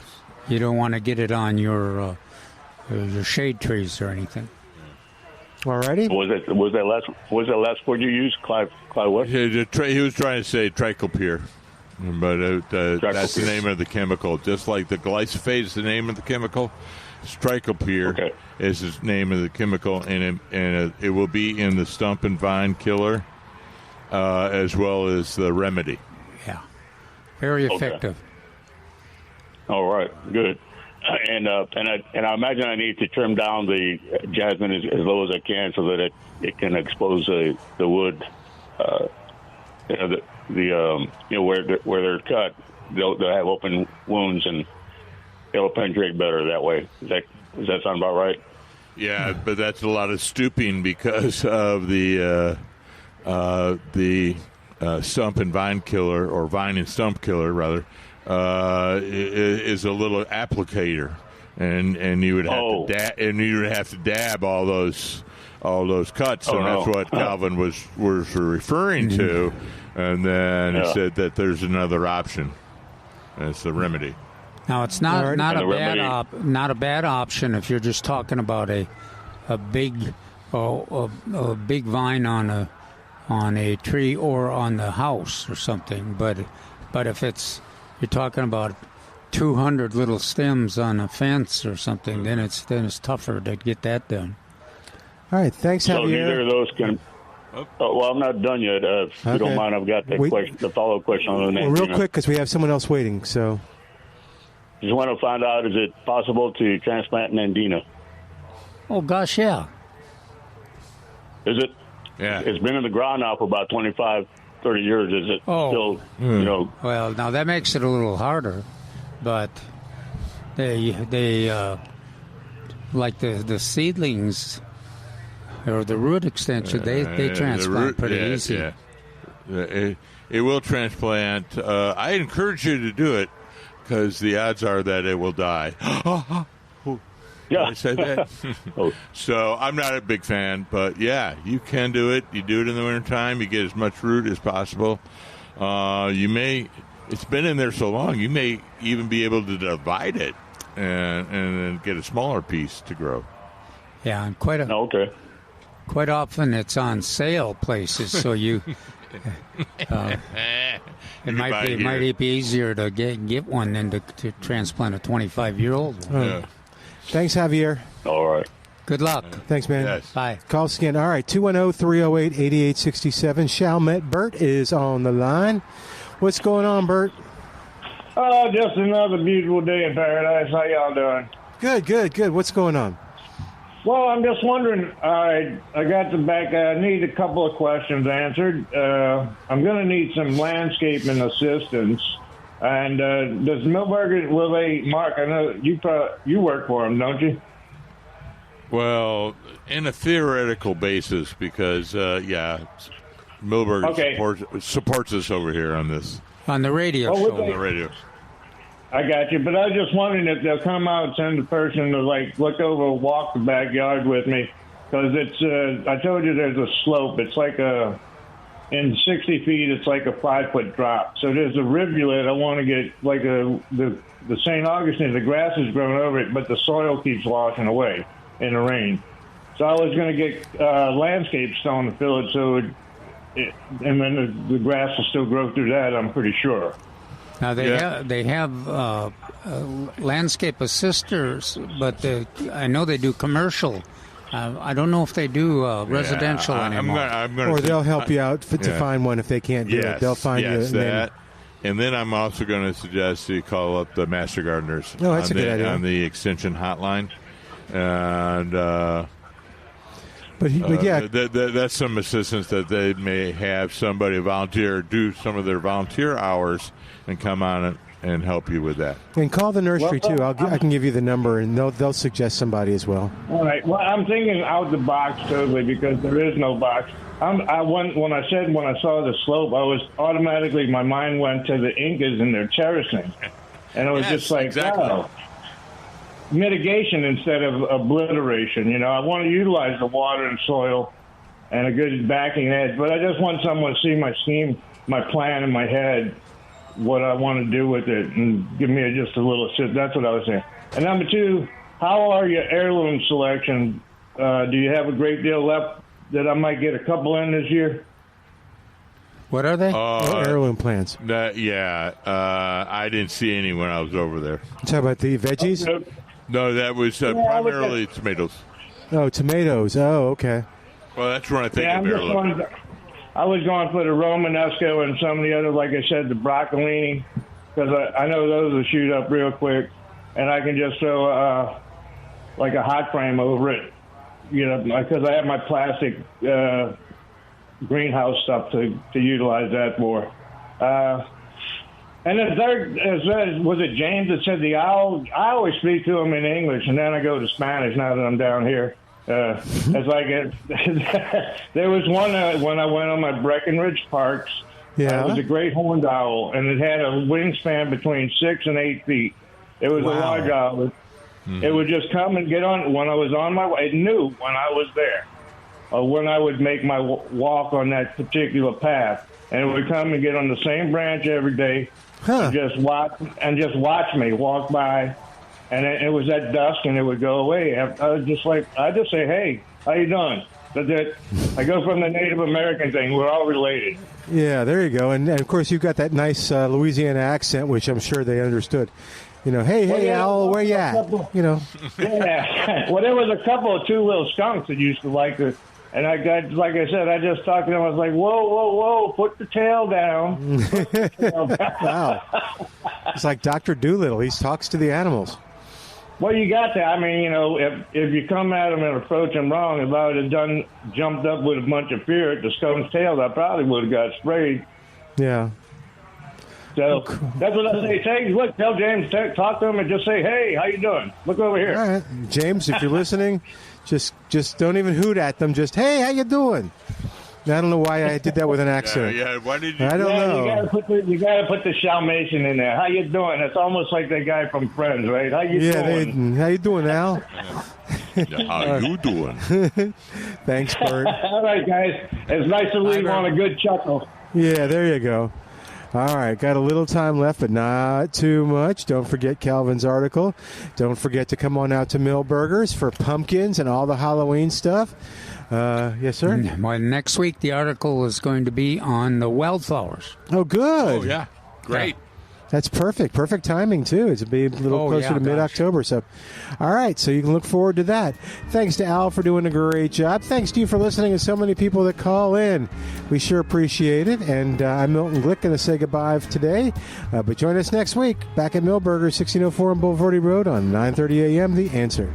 you don't want to get it on your shade trees or anything. Alrighty. Was that last word you used? Clive what? He was trying to say triclopyr, but that's the name of the chemical. Just like the glyphosate is the name of the chemical. Triclopyr is the name of the chemical, and it will be in the stump and vine killer as well as the remedy. Yeah, very effective. Okay. All right, good. And I imagine I need to trim down the jasmine as low as I can so that it can expose the wood. Where they're cut, they'll have open wounds and it'll penetrate better that way. Does that sound about right? Yeah, but that's a lot of stooping because of the stump and vine killer, or vine and stump killer rather, is a little applicator, and you would have to dab all those cuts, and that's what Calvin was referring to, and then he said that there's another option. That's the remedy. Now it's not a bad option if you're just talking about a big vine on a tree or on the house or something. But if you're talking about 200 little stems on a fence or something, then it's tougher to get that done. All right, thanks, Javier. So neither of those can. Well, I'm not done yet. If you don't mind, I've got the follow-up question on the name. Well, real quick, because we have someone else waiting. So. Just want to find out, is it possible to transplant Nandina? Oh, gosh, yeah. Is it? Yeah. It's been in the ground now for about 25, 30 years. Is it still, Well, now that makes it a little harder, but they like the seedlings or the root extension, they transplant pretty easy. Yeah. It will transplant. I encourage you to do it, because the odds are that it will die. Yeah. I said that. So I'm not a big fan, but yeah, you can do it. You do it in the wintertime. You get as much root as possible. It's been in there so long, you may even be able to divide it and then get a smaller piece to grow. Yeah, and Okay. quite often it's on sale places, so you it might be easier to get one than to transplant a 25-year-old one. Yeah. Thanks, Javier. All right. Good luck. Thanks, man. Yes. Bye. Call us again. All right, 210-308-8867. Chalmette Bert is on the line. What's going on, Bert? Oh, just another beautiful day in paradise. How y'all doing? Good. What's going on? Well, I'm just wondering. I got the back. I need a couple of questions answered. I'm going to need some landscaping assistance. And does Milberger, will they, Mark? I know you work for them, don't you? Well, in a theoretical basis, because Milberger supports us over here on this. On the radio Oh, show. On the radio. I got you, but I was just wondering if they'll come out and send a person to look over, walk the backyard with me, because it's. I told you there's a slope. It's like in 60 feet, it's like a 5-foot drop. So there's a rivulet. I want to get the St. Augustine. The grass has grown over it, but the soil keeps washing away in the rain. So I was going to get landscape stone to fill it, and then the grass will still grow through that. I'm pretty sure. Now they have landscape assisters, but I know they do commercial. I don't know if they do residential anymore. Or they'll help you out to find one if they can't do it. They'll find you. And then I'm also going to suggest you call up the Master Gardeners that's a good idea. on the extension hotline. And that's some assistance that they may have somebody volunteer, do some of their volunteer hours, and come on and help you with that. And call the nursery too. I can give you the number, and they'll suggest somebody as well. All right. Well, I'm thinking out the box totally because there is no box. When I saw the slope, I was automatically, my mind went to the Incas and their terracing, and it was just like, wow. Mitigation instead of obliteration. I want to utilize the water and soil and a good backing edge, but I just want someone to see my scheme, my plan in my head, what I want to do with it, and give me just a little assist. That's what I was saying. And number two, how are your heirloom selection? Do you have a great deal left that I might get a couple in this year? What are they? Heirloom plants. I didn't see any when I was over there. You talking about the veggies? No, that was primarily tomatoes. Oh, tomatoes. Oh, okay. Well, that's what I think of heirloom. I was going for the Romanesco and some of the other, like I said, the broccolini, because I know those will shoot up real quick, and I can just throw like a hot frame over it, because I have my plastic greenhouse stuff to utilize that for. And the third, was it James that said the owl? I always speak to him in English, and then I go to Spanish now that I'm down here. It's like there was one when I went on my Breckenridge Parks. Yeah. It was a great horned owl, and it had a wingspan between 6 and 8 feet. It was a large owl. Mm-hmm. It would just come and get on when I was on my way. It knew when I was there, or when I would make my walk on that particular path, and it would come and get on the same branch every day. And just watch me walk by, and it was at dusk, and it would go away. I just say, "Hey, how you doing?" That's it. I go from the Native American thing. We're all related. Yeah, there you go. And of course, you've got that nice Louisiana accent, which I'm sure they understood. Hey, owl, where you at? Yeah. Well, there was a couple of two little skunks that used to like to. And I got, like I said, I just talked to them. I was like, whoa, put the tail down. Wow. It's like Dr. Doolittle. He talks to the animals. Well, you got that. I mean, if you come at them and approach them wrong, if I would have jumped up with a bunch of fear at the skunk's tail, I probably would have got sprayed. Yeah. So that's what I say. Look, tell James, talk to him and just say, hey, how you doing? Look over here. All right. James, if you're listening, just don't even hoot at them. Just, hey, how you doing? I don't know why I did that with an accent. Why did you? I don't know. You got to put the Dalmatian in there. How you doing? It's almost like that guy from Friends, right? How you doing? How you doing, Al? How you doing? Thanks, Bert. All right, guys. It's nice to leave on a good chuckle. Yeah, there you go. All right, got a little time left, but not too much. Don't forget Calvin's article. Don't forget to come on out to Millburgers for pumpkins and all the Halloween stuff. Yes, sir? Well, next week the article is going to be on the wildflowers. Oh, good. Oh, yeah. Great. Yeah. That's perfect. Perfect timing, too. It's be a little closer to mid-October. So, all right, so you can look forward to that. Thanks to Al for doing a great job. Thanks to you for listening and so many people that call in. We sure appreciate it. And I'm Milton Glueck, going to say goodbye today. But join us next week back at Millburgers, 1604 on Boulevardy Road on 9:30 a.m. The Answer.